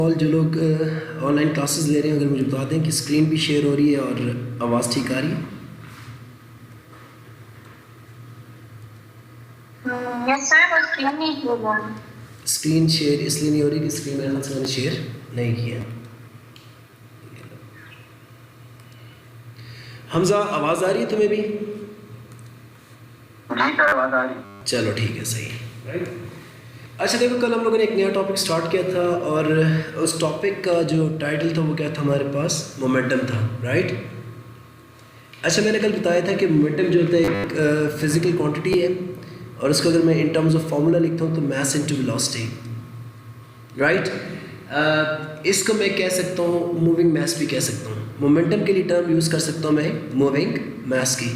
All जो लोग online classes ले रहे हैं, अगर मुझे बता दें कि स्क्रीन भी शेयर हो रही है और आवाज़ ठीक आ रही है। यस सर, वो स्क्रीन नहीं हो रहा। स्क्रीन शेयर इसलिए नहीं हो रही कि स्क्रीन मेरे ख्याल से मैंने शेयर नहीं किया। हमजा, आवाज़ आ रही है तुम्हें भी? जी सर, आवाज़ आ रही है। चलो ठीक है, सही राइट। अच्छा देखो, कल हम लोगों ने एक नया टॉपिक स्टार्ट किया था और उस टॉपिक का जो टाइटल था वो क्या था हमारे पास? मोमेंटम था, राइट। अच्छा, मैंने कल बताया था कि मोमेंटम जो होता है एक फिज़िकल क्वांटिटी है और उसको अगर मैं इन टर्म्स ऑफ फार्मूला लिखता हूँ तो मैस इनटू वेलोसिटी, राइट। इसको मैं कह सकता हूँ मूविंग मैस भी कह सकता हूँ। मोमेंटम के लिए टर्म यूज़ कर सकता हूँ मैं मूविंग मैस की।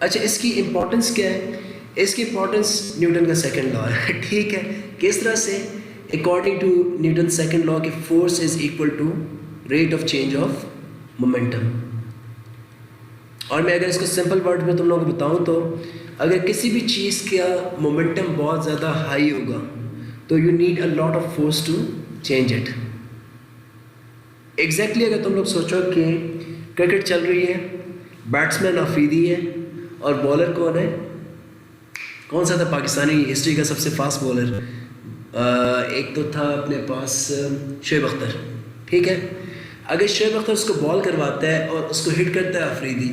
अच्छा, इसकी इम्पोर्टेंस क्या है? इसकी इम्पोर्टेंस न्यूटन का सेकंड लॉ है। ठीक है, किस तरह से? According to Newton second law कि force is equal to rate of change of momentum. और मैं अगर इसको सिंपल वर्ड में तुम लोगों को बताऊं तो अगर किसी भी चीज़ का मोमेंटम बहुत ज़्यादा हाई होगा तो you need a lot of force to change it. Exactly अगर तुम लोग सोचो कि क्रिकेट चल रही है, बैट्समैन आफरीदी है और बॉलर कौन है? कौन सा था पाकिस्तानी हिस्ट्री का सबसे फास्ट बॉलर? एक तो था अपने पास शोएब अख्तर। ठीक है, अगर शोएब अख्तर उसको बॉल करवाता है और उसको हिट करता है आफरीदी,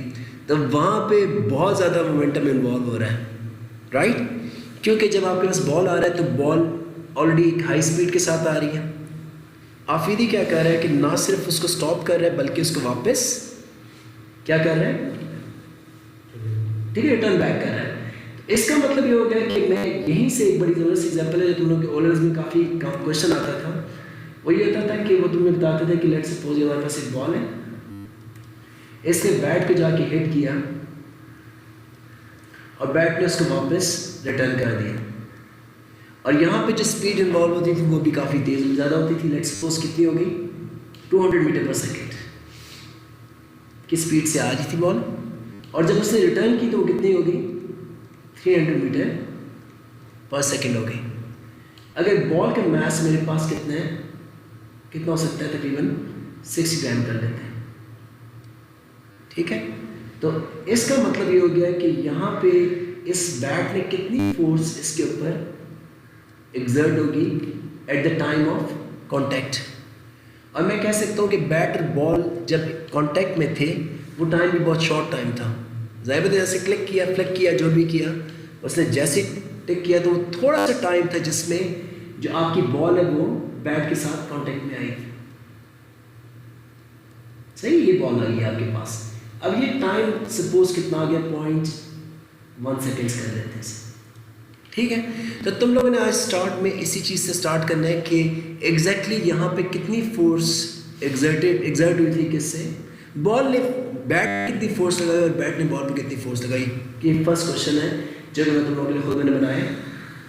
तो वहाँ पे बहुत ज़्यादा मोमेंटम इन्वॉल्व हो रहा है, राइट। क्योंकि जब आपके पास बॉल आ रहा है तो बॉल ऑलरेडी एक हाई स्पीड के साथ आ रही है। आफरीदी क्या कर रहा है कि ना सिर्फ उसको स्टॉप कर रहा है बल्कि उसको वापस क्या कर रहा है? ठीक है, रिटर्न बैक कर रहा है। इसका मतलब ये हो गया कि मैं यहीं से एक बड़ी ज़बरदस्त एग्जांपल है जो तुम लोग के ओलर्स में काफ़ी क्वेश्चन आता था, वो ये होता था कि वो तुम्हें बताते थे कि लेट्स सपोज हमारे पास एक बॉल है, इसने बैट पे जाके हिट किया और बैट ने उसको वापस रिटर्न कर दिया और यहाँ पे जो स्पीड इन्वॉल्व होती थी वो भी काफ़ी तेज़ ज़्यादा होती थी। लेट्स सपोज कितनी हो गई? 200 मीटर पर सेकेंड की स्पीड से आ रही थी बॉल, और जब उसने रिटर्न की तो वो कितनी हो गई? 300 मीटर पर सेकेंड हो गई। अगर बॉल का मास मेरे पास कितना हो सकता है? तकरीबन 60 ग्राम कर लेते हैं। ठीक है, तो इसका मतलब ये हो गया कि यहाँ पे इस बैट ने कितनी फोर्स इसके ऊपर एग्जर्ट होगी at the time of contact. और मैं कह सकता हूँ कि बैट और बॉल जब कांटेक्ट में थे वो टाइम भी बहुत शॉर्ट टाइम था। ज़ाहिर है, जैसे क्लिक किया, फ्लिक किया, जो भी किया, उसने जैसे टिक किया तो वो थोड़ा सा टाइम था जिसमें जो आपकी बॉल है वो बैट के साथ कांटेक्ट में आई। सही, ये बॉल आई है आपके पास। अब ये टाइम सपोज कितना आ गया? 0.1 सेकेंड्स कर लेते हैं। ठीक है, तो तुम लोगों ने आज स्टार्ट में इसी चीज़ से स्टार्ट करना है कि एग्जैक्टली यहाँ पे कितनी फोर्स एग्जर्ट हुई थी किससे? बॉल ने बैट कितनी फोर्स लगाई और बैट ने बॉल पे कितनी फोर्स लगाई? ये फर्स्ट क्वेश्चन है जो मैं तुम लोगों के लिए खुद मैंने बनाया।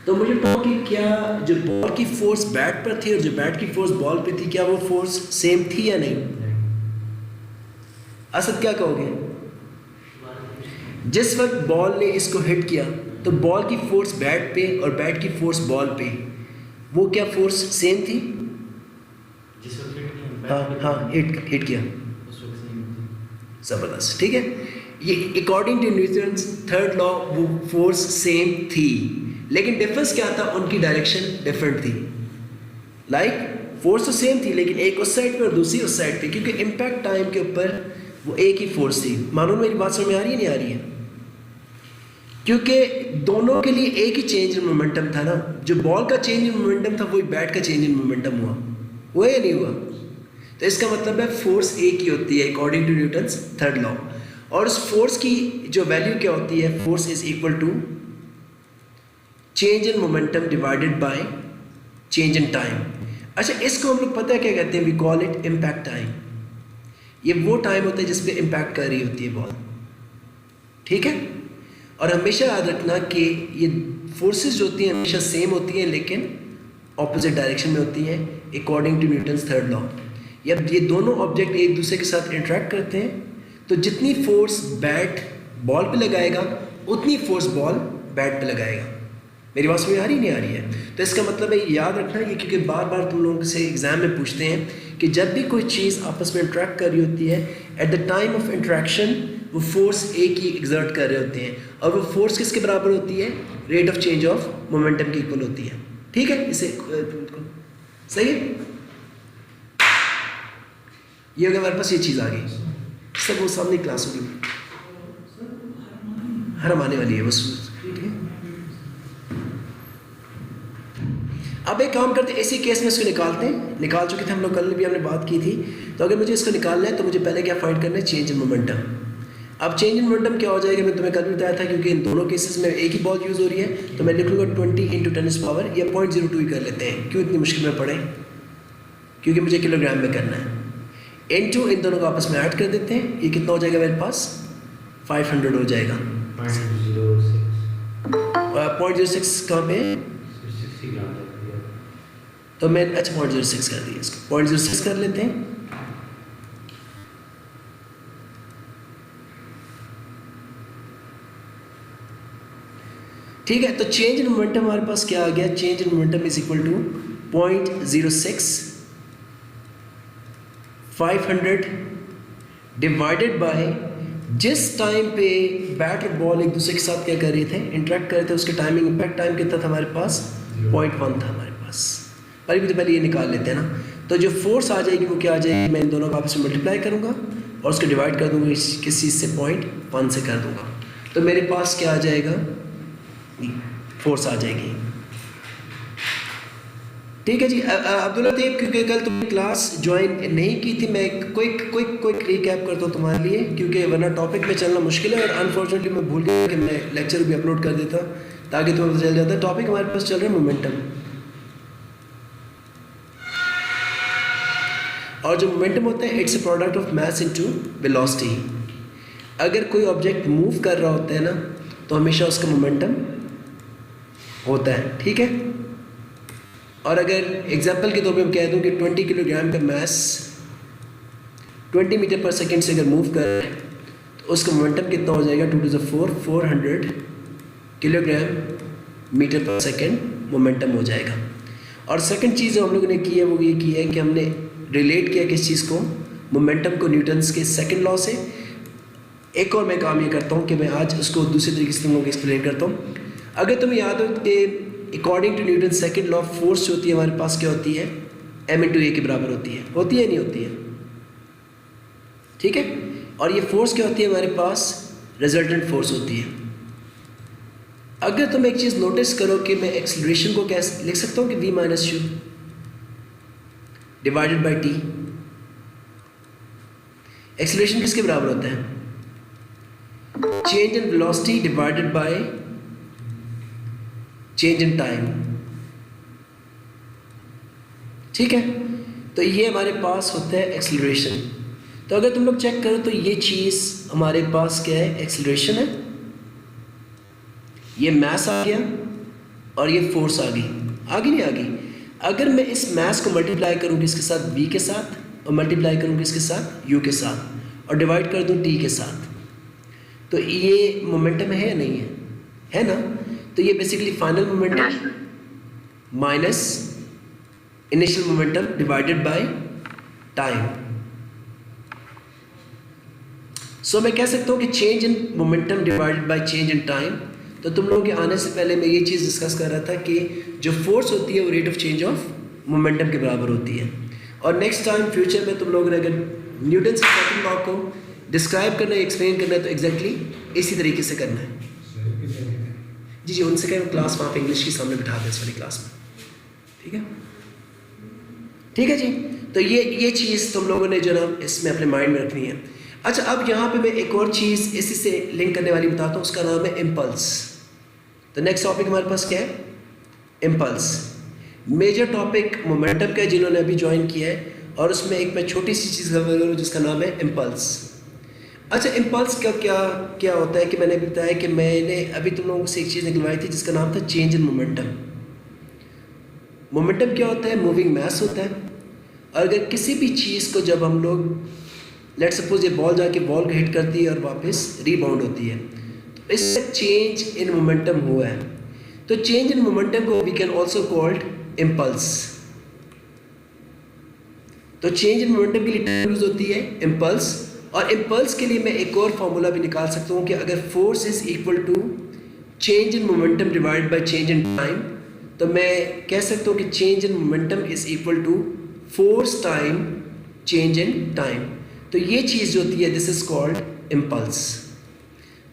तो मुझे बताओ कि क्या जो बॉल की फोर्स बैट पर थी और जो बैट की फोर्स बॉल पे थी, क्या वो फोर्स सेम थी या नहीं? असद क्या कहोगे? जिस वक्त बॉल ने इसको हिट किया तो बॉल की फोर्स बैट पे और बैट की फोर्स बॉल पे, वो क्या फोर्स सेम थी? जिस वक्त हाँ, हिट किया, ज़बरदस्त। ठीक है, ये according to Newton's third law वो फोर्स सेम थी, लेकिन डिफरेंस क्या था? उनकी डायरेक्शन डिफरेंट थी। लाइक फोर्स तो सेम थी लेकिन एक उस साइड पे और दूसरी उस साइड पे, क्योंकि इम्पैक्ट टाइम के ऊपर वो एक ही फोर्स थी। मालूम मेरी बात समझ में आ रही है नहीं आ रही है? क्योंकि दोनों के लिए एक ही चेंज इन मोमेंटम था ना। जो बॉल का चेंज इन मोमेंटम था वही बैट का चेंज इन मोमेंटम हुआ या नहीं हुआ? तो इसका मतलब है फोर्स एक ही होती है according to Newton's third law. और उस फोर्स की जो वैल्यू क्या होती है? Force is equal to change in momentum divided by change in time. अच्छा, इसको हम लोग पता है क्या कहते हैं? We call it impact time. ये वो टाइम होता है जिस पे इम्पैक्ट कर रही होती है बॉल। ठीक है, और हमेशा याद रखना कि ये फोर्सेस जो होती हैं हमेशा सेम होती हैं लेकिन ऑपोजिट डायरेक्शन में होती हैं according to Newton's third law. जब ये दोनों ऑब्जेक्ट एक दूसरे के साथ इंटरेक्ट करते हैं तो जितनी फोर्स बैट बॉल पे लगाएगा उतनी फोर्स बॉल बैट पे लगाएगा। मेरी बात समझ आ रही नहीं आ रही है? तो इसका मतलब है याद रखना ये, क्योंकि बार बार तुम लोगों से एग्जाम में पूछते हैं कि जब भी कोई चीज़ आपस में इंटरेक्ट कर रही होती है, at the time of interaction वो फोर्स एक ही एग्जर्ट कर रहे होते हैं, और वो फोर्स किसके बराबर होती है? Rate of change of momentum के इक्वल होती है। ठीक है, इसे सही है? ये अगर हमारे पास ये चीज़ आ गई, सब वो सामने क्लास होगी, हरम आने वाली है बस। ठीक है, अब एक काम करते हैं, इसी केस में इसको निकालते हैं। निकाल चुके थे हम लोग, कल भी हमने बात की थी। तो अगर मुझे इसको निकालना है तो मुझे पहले क्या फाइंड करना है? Change in momentum. अब चेंज इन मोमेंटम क्या हो जाएगा, मैं तुम्हें कल भी बताया था, क्योंकि इन दोनों केसेस में एक ही बॉल यूज़ हो रही है, तो मैं लिख लूँगा 20 × 10⁻, या 0.02 ही कर लेते हैं। क्यों इतनी मुश्किल में पड़े? क्योंकि मुझे किलोग्राम में करना है। इनटू इन दोनों को आपस में ऐड कर देते हैं, ये कितना हो जाएगा मेरे पास? 500 हो जाएगा। 0.06 कहाँ पे? तो मैं अच्छा 0.06 कर दिया, इसको 0.06 कर लेते हैं। ठीक है, तो चेंज इन मोमेंटम हमारे पास क्या आ गया? Change in momentum is equal to 0.06 500 divided by जिस टाइम पे बैट और बॉल एक दूसरे के साथ क्या कर रहे थे? इंटरेक्ट कर रहे थे। उसके टाइमिंग इम्पैक्ट टाइम कितना था हमारे पास? 0.1 था हमारे पास। पर भी तो पहले ये निकाल लेते हैं ना। तो जो फोर्स आ जाएगी वो क्या आ जाएगी? मैं इन दोनों को आपस में मल्टीप्लाई करूँगा और उसको डिवाइड कर दूँगा किस चीज़ से? 0.1 से कर दूँगा। तो मेरे पास क्या आ जाएगा? फोर्स आ जाएगी। ठीक है जी। अब्दुल्ला तैयब, क्योंकि कल तुमने क्लास ज्वाइन नहीं की थी, मैं कोई रिकैप करता हूँ तुम्हारे लिए, क्योंकि वरना टॉपिक में चलना मुश्किल है। और अनफॉर्चुनेटली मैं भूल गया कि मैं लेक्चर भी अपलोड कर देता ताकि तुम्हें पता चल जाता। टॉपिक हमारे पास चल रहा है मोमेंटम, और जो मोमेंटम होता है it's a product of mass into velocity. अगर कोई ऑब्जेक्ट मूव कर रहा होता है ना, तो हमेशा उसका मोमेंटम होता है। ठीक है, और अगर एग्जांपल के तौर पे मैं कह दूं कि 20 किलोग्राम का मास 20 मीटर पर सेकंड से अगर मूव कर रहा है, तो उसका मोमेंटम कितना हो जाएगा? 2 to the 4 400 kilogram metre per second momentum हो जाएगा। और सेकंड चीज़ जो हम लोगों ने की है वो ये की है कि हमने रिलेट किया किस चीज़ को? मोमेंटम को न्यूटन्स के सेकंड लॉ से। एक और मैं काम ये करता हूँ कि मैं आज उसको दूसरे तरीके से तुम लोगों को एक्सप्लेन करता हूँ। अगर तुम्हें याद हो कि according to Newton second law force जो होती है हमारे पास क्या होती है? m/a के बराबर होती है। होती है नहीं होती है? ठीक है, और ये फोर्स क्या होती है हमारे पास? रिजल्टेंट फोर्स होती है। अगर तुम एक चीज़ नोटिस करो कि मैं एक्सेलरेशन को कैसे लिख सकता हूँ कि v - u divided by t। Acceleration किसके बराबर होता है? Change in velocity divided by change in time. ठीक है, तो ये हमारे पास होता है एक्सेलरेशन। तो अगर तुम लोग चेक करो तो ये चीज़ हमारे पास क्या है? एक्सेलरेशन है। ये मास आ गया और ये फोर्स आ गई। आ गई नहीं आ गई? अगर मैं इस मास को मल्टीप्लाई करूँ किसके साथ? v के साथ, और मल्टीप्लाई करूँ किसके साथ? u के साथ, और डिवाइड कर दूँ t के साथ, तो ये मोमेंटम है या नहीं है? है ना? तो ये basically final momentum minus initial momentum divided by time. So मैं कह सकता हूँ कि change in momentum divided by change in time. तो तुम लोगों के आने से पहले मैं ये चीज़ डिस्कस कर रहा था कि जो फोर्स होती है वो rate of change of momentum के बराबर होती है। और नेक्स्ट टाइम फ्यूचर में तुम लोगों ने अगर न्यूटन के सेकंड लॉ को डिस्क्राइब करना है, एक्सप्लेन करना है, तो एग्जैक्टली इसी तरीके से करना है। जी, उनसे कहें क्लास वहाँ पे इंग्लिश के सामने बिठा दें इस वाली क्लास में। ठीक है, ठीक है जी। तो ये चीज़ तुम लोगों ने जो ना इसमें अपने माइंड में रखनी है। अच्छा, अब यहाँ पे मैं एक और चीज़ इसी से लिंक करने वाली बताता हूँ, उसका नाम है इम्पल्स। तो नेक्स्ट टॉपिक हमारे पास क्या है? इम्पल्स। मेजर टॉपिक मोमेंटम का है जिन्होंने अभी ज्वाइन किया है, और उसमें एक मैं छोटी सी चीज़ कवर करूँ जिसका नाम है इम्पल्स। अच्छा, इम्पल्स का क्या होता है कि मैंने बताया कि मैंने अभी तुम लोगों से एक चीज़ निकलवाई थी जिसका नाम था चेंज इन मोमेंटम। मोमेंटम क्या होता है? मूविंग मास होता है। और अगर किसी भी चीज़ को जब हम लोग लेट सपोज ये बॉल जाके बॉल को हिट करती है और वापस रीबाउंड होती है, तो इससे चेंज इन मोमेंटम हुआ है। तो चेंज इन मोमेंटम को we can also called impulse. तो चेंज इन मोमेंटम के लिए टर्म यूज होती है इम्पल्स, और इम्पल्स के लिए मैं एक और फॉर्मूला भी निकाल सकता हूँ कि अगर force is equal to change in momentum divide by change in time, तो मैं कह सकता हूँ कि change in momentum is equal to force time change in time. तो ये चीज़ जो होती है दिस इज कॉल्ड इम्पल्स।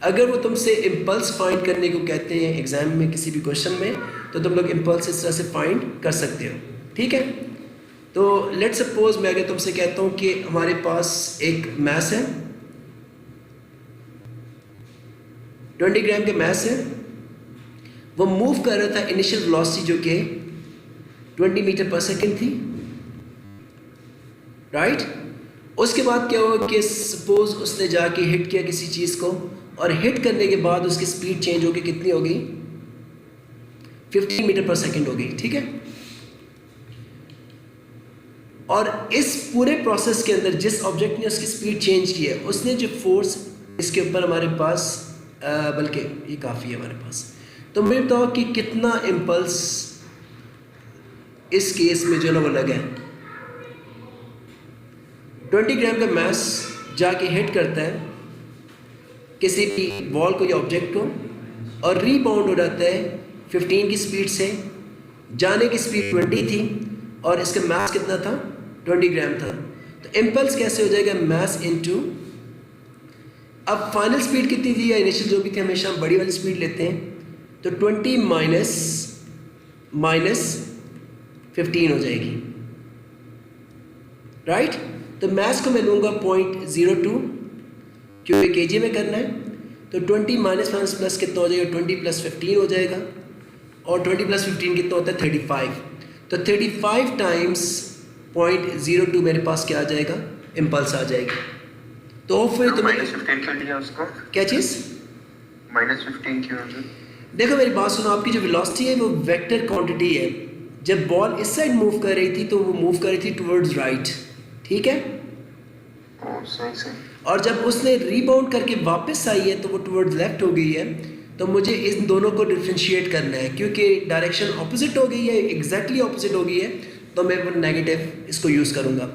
अगर वो तुमसे इम्पल्स फाइंड करने को कहते हैं एग्जाम में किसी भी क्वेश्चन में, तो तुम लोग इम्पल्स इस तरह से फाइंड कर सकते हो, ठीक है। तो लेट्स सपोज मैं अगर तुमसे कहता हूँ कि हमारे पास एक मैस है, 20 ग्राम के मैस है, वो मूव कर रहा था इनिशियल वेलोसिटी जो कि 20 मीटर पर सेकेंड थी, राइट। उसके बाद क्या हुआ कि सपोज उसने जाके हिट किया किसी चीज़ को, और हिट करने के बाद उसकी स्पीड चेंज होगी, कितनी हो गई, 15 मीटर पर सेकेंड हो गई, ठीक है। और इस पूरे प्रोसेस के अंदर जिस ऑब्जेक्ट ने उसकी स्पीड चेंज की है, उसने जो फोर्स इसके ऊपर हमारे पास बल्कि ये काफ़ी है हमारे पास, तो मुझे बताओ कि कितना इम्पल्स इस केस में जो ना वो लगा है। 20 ग्राम का मास जाके हिट करता है किसी भी बॉल को या ऑब्जेक्ट को, और रीबाउंड हो जाता है 15 की स्पीड से। जाने की स्पीड 20 थी और इसका मास कितना था, 20 ग्राम था। तो इम्पल्स कैसे हो जाएगा, मास इनटू, अब फाइनल स्पीड कितनी थी या इनिशियल जो भी थी, हमेशा हम बड़ी वाली स्पीड लेते हैं, तो 20 माइनस 15 हो जाएगी, राइट। तो मास को मैं लूँगा 0.02 क्योंकि केजी में करना है, तो 20 माइनस प्लस कितना हो जाएगा, 20 प्लस 15 हो जाएगा, और 20 प्लस 15 कितना होता है, 35। तो 35 टाइम्स 0.02 मेरे पास क्या आ जाएगा, इम्पल्स आ जाएगी। तो फिर तुम्हें -15 क्यों लिया उसको, क्या चीज़, -15 क्यों है? देखो मेरी बात सुनो, आपकी जो वेलोसिटी है वो वेक्टर क्वांटिटी है। जब बॉल इस साइड मूव कर रही थी तो वो मूव कर रही थी टुवर्ड्स राइट, ठीक है। सही। और जब उसने रीबाउंड करके वापस आई है तो वो टुवर्ड्स लेफ्ट हो गई है। तो मुझे इन दोनों को डिफ्रेंशिएट करना है, क्योंकि डायरेक्शन ऑपोजिट हो गई है, एग्जैक्टली ऑपोजिट हो गई है, तो मैं वो नेगेटिव इसको यूज़ करूँगा।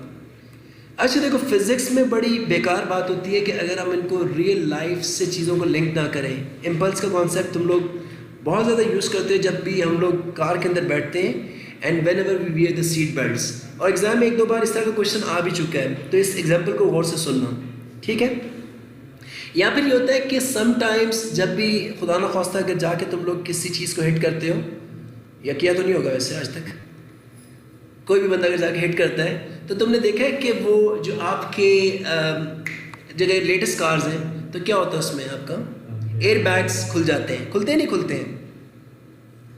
अच्छा देखो, फिज़िक्स में बड़ी बेकार बात होती है कि अगर हम इनको रियल लाइफ से चीज़ों को लिंक ना करें। इम्पल्स का कॉन्सेप्ट तुम लोग बहुत ज़्यादा यूज़ करते हो जब भी हम लोग कार के अंदर बैठते हैं, and whenever we wear the seat belts. और एग्जाम में 1-2 बार इस तरह का क्वेश्चन आ भी चुका है, तो इस एग्जाम्पल को गौर से सुनना, ठीक है। या फिर ये होता है कि समटाइम्स जब भी खुदा न खास्ता अगर जाके तुम लोग किसी चीज़ को हिट करते हो, या किया तो नहीं होगा वैसे आज तक, कोई भी बंदा अगर जाके हिट करता है, तो तुमने देखा है कि वो जो आपके जगह लेटेस्ट कार्स हैं, तो क्या होता है उसमें आपका एयर बैग्स खुल जाते हैं, खुलते नहीं खुलते हैं,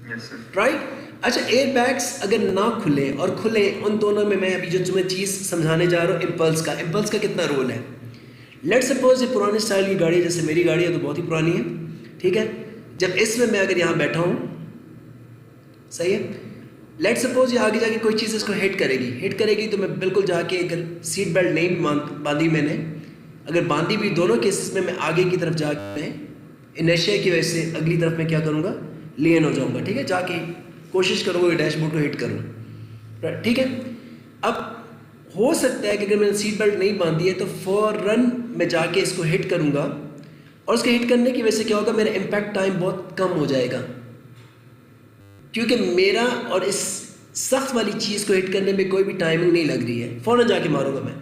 यस सर, राइट। अच्छा, एयर बैग्स अगर ना खुले और खुले, उन दोनों में मैं अभी जो तुम्हें चीज़ समझाने जा रहा हूँ इम्पल्स का कितना रोल है। लेट्स सपोज ये पुराने स्टाइल की गाड़ी है, जैसे मेरी गाड़ी है तो बहुत ही पुरानी है, ठीक है। जब इसमें मैं अगर यहाँ बैठा हूँ, सही है, लेट्स सपोज ये आगे जाके कोई चीज़ इसको हिट करेगी तो मैं बिल्कुल जाके, अगर सीट बेल्ट नहीं बांधी मैंने, अगर बांधी भी दोनों केसेस में, मैं आगे की तरफ जाके मैं इनर्शिया की वजह से अगली तरफ में क्या करूँगा, लीन हो जाऊँगा, ठीक है। जाके कोशिश करूँगा डैशबोर्ड को हिट करूँ, ठीक है। अब हो सकता है कि अगर मैंने सीट बेल्ट नहीं बांधी है तो फ़ौरन मैं जाके इसको हिट करूँगा, और उसके हिट करने की वजह से क्या होगा, मेरा इम्पैक्ट टाइम बहुत कम हो जाएगा, क्योंकि मेरा और इस सख्त वाली चीज़ को हिट करने में कोई भी टाइमिंग नहीं लग रही है, फ़ौरन जाके मारूंगा मैं।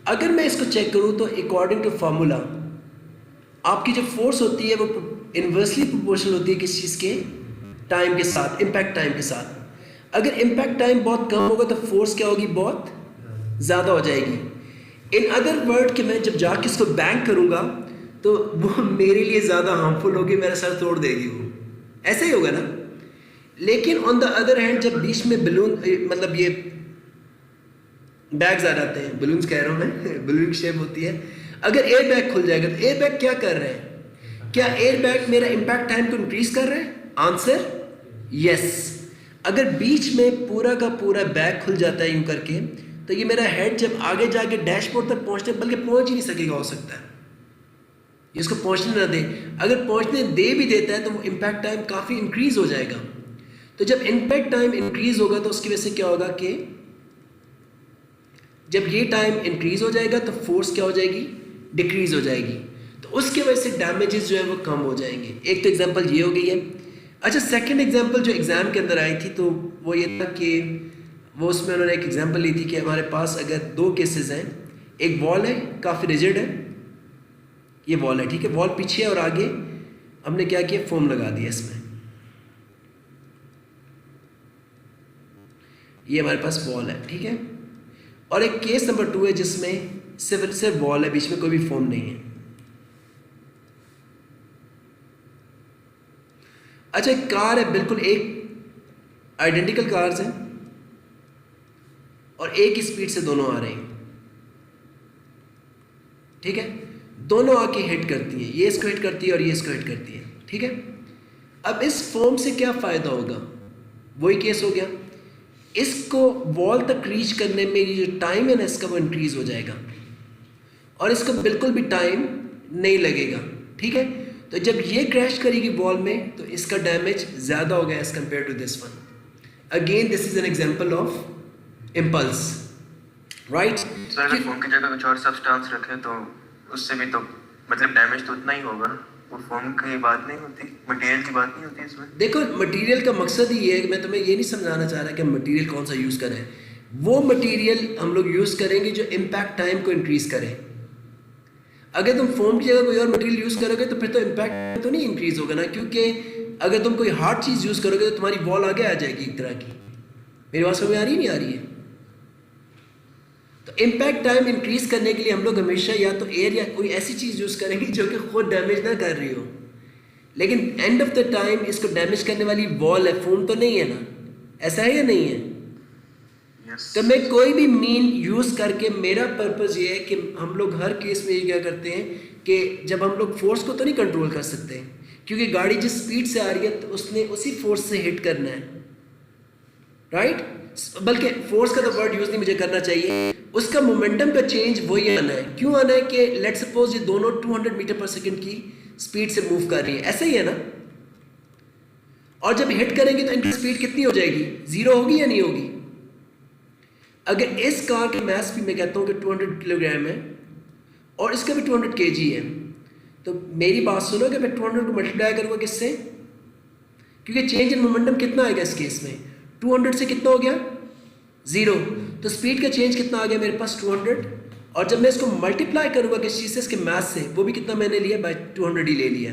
अगर मैं इसको चेक करूँ तो अकॉर्डिंग टू फार्मूला आपकी जो फोर्स होती है वो इन्वर्सली प्रोपोर्शनल होती है किस चीज़ के, टाइम के साथ, इम्पैक्ट टाइम के साथ। अगर इम्पैक्ट टाइम बहुत कम होगा तो फोर्स क्या होगी, बहुत ज़्यादा हो जाएगी। इन अदर वर्ड कि मैं जब जाके इसको बैंक करूँगा तो वो मेरे लिए ज़्यादा हार्मफुल होगी, मेरा सर तोड़ देगी वो, ऐसा ही होगा ना। लेकिन ऑन द अदर हैंड जब बीच में बलून, मतलब ये बैग्स आ जाते हैं, बलून्स कह रहा हूँ मैं, बलून की शेप होती है, अगर एयर बैग खुल जाएगा तो एयर बैग क्या कर रहे हैं, क्या एयर बैग मेरा इम्पैक्ट टाइम को इंक्रीज कर रहे हैं, आंसर यस। अगर बीच में पूरा का पूरा बैग खुल जाता है यूं करके, तो ये मेरा हेड जब आगे जाके डैशबोर्ड तक पहुंचते, बल्कि पहुंच ही नहीं सकेगा हो सकता है, ये इसको पहुंचने ना दे। अगर पहुंचने दे भी देता है तो वो इम्पैक्ट टाइम काफ़ी इंक्रीज हो जाएगा। तो जब इम्पैक्ट टाइम इंक्रीज होगा तो उसकी वजह से क्या होगा कि जब ये टाइम इंक्रीज हो जाएगा तो फोर्स क्या हो जाएगी, डिक्रीज हो जाएगी। तो उसकी वजह से डैमेजेस जो है वो कम हो जाएंगे। एक तो एग्जांपल ये हो गई है। अच्छा, सेकंड एग्जांपल जो एग्ज़ाम के अंदर आई थी तो वो ये था कि वो उसमें उन्होंने एक एग्जांपल ली थी कि हमारे पास अगर दो केसेस हैं, एक वॉल है काफ़ी रिजिड है, ये वॉल है, ठीक है, वॉल पीछे है और आगे हमने क्या किया, फोम लगा दिया इसमें। ये हमारे पास वॉल है, ठीक है। और एक केस नंबर 2 है जिसमें सिर्फ वॉल है, बीच में कोई भी फोम नहीं है। अच्छा, एक कार है, बिल्कुल एक आइडेंटिकल कार्स हैं और एक ही स्पीड से दोनों आ रहे हैं, ठीक है, दोनों आके हिट करती हैं, ये इसको हिट करती है और ये इसको हिट करती है, ठीक है। अब इस फोम से क्या फ़ायदा होगा, वही केस हो गया, इसको वॉल तक रीच करने में ये जो टाइम है ना इसका वो इंक्रीज हो जाएगा और इसको बिल्कुल भी टाइम नहीं लगेगा, ठीक है। तो जब ये क्रैश करेगी वॉल में तो इसका डैमेज ज़्यादा होगा as compare to this one. Again this is an example of impulse, right. Sir अगर फोम की जगह कुछ और सब्सटेंस रखें तो उससे भी तो मतलब डैमेज तो उतना ही होगा ना, वो फोम की बात नहीं होती, मटेरियल की बात नहीं होती इसमें। देखो, मटेरियल का मकसद ही है कि मैं तुम्हें ये नहीं समझाना चाह रहा कि मटेरियल कौन सा यूज़ करें, वो मटेरियल हम लोग यूज़ करेंगे जो इम्पैक्ट टाइम को इंक्रीज़ करे। अगर तुम फोम की जगह कोई और मटेरियल यूज़ करोगे तो फिर तो इम्पैक्ट तो नहीं इंक्रीज़ होगा ना, क्योंकि अगर तुम कोई हार्ड चीज़ यूज़ करोगे तो तुम्हारी वॉल आगे आ जाएगी एक तरह की। मेरी बात समझ में आ रही नहीं आ रही है? तो इम्पैक्ट टाइम इंक्रीज़ करने के लिए हम लोग हमेशा या तो एयर या कोई ऐसी चीज़ यूज़ करेंगे जो कि खुद डैमेज ना कर रही हो, लेकिन एंड ऑफ द टाइम इसको डैमेज करने वाली वॉल है, फोम तो नहीं है ना, ऐसा है या नहीं है? तो मैं कोई भी मीन यूज़ करके, मेरा पर्पज़ ये है कि हम लोग हर केस में ये क्या करते हैं कि जब हम लोग फोर्स को तो नहीं कंट्रोल कर सकते क्योंकि गाड़ी जिस स्पीड से आ रही है तो उसने उसी फोर्स से हिट करना है, राइट। बल्कि फोर्स का तो वर्ड यूज़ नहीं मुझे करना चाहिए, उसका मोमेंटम का चेंज वही आना है। क्यों आना है कि लेट्स सपोज ये दोनों 200 मीटर पर सेकेंड की स्पीड से मूव कर रही है, ऐसा ही है ना। और जब हिट करेंगे तो इनकी स्पीड कितनी हो जाएगी, 0 होगी या नहीं होगी। अगर इस कार के मास भी मैं कहता हूँ कि 200 किलोग्राम है और इसका भी 200 kg है, तो मेरी बात सुनो कि मैं 200 को मल्टीप्लाई करूँगा किससे, क्योंकि चेंज इन मोमेंटम कितना आएगा इस केस में, 200 से कितना हो गया, 0। तो स्पीड का चेंज कितना आ गया मेरे पास, 200। और जब मैं इसको मल्टीप्लाई करूँगा किस चीज़ से, इसके मास से, वो भी कितना मैंने लिया, बाय 200 ही ले लिया।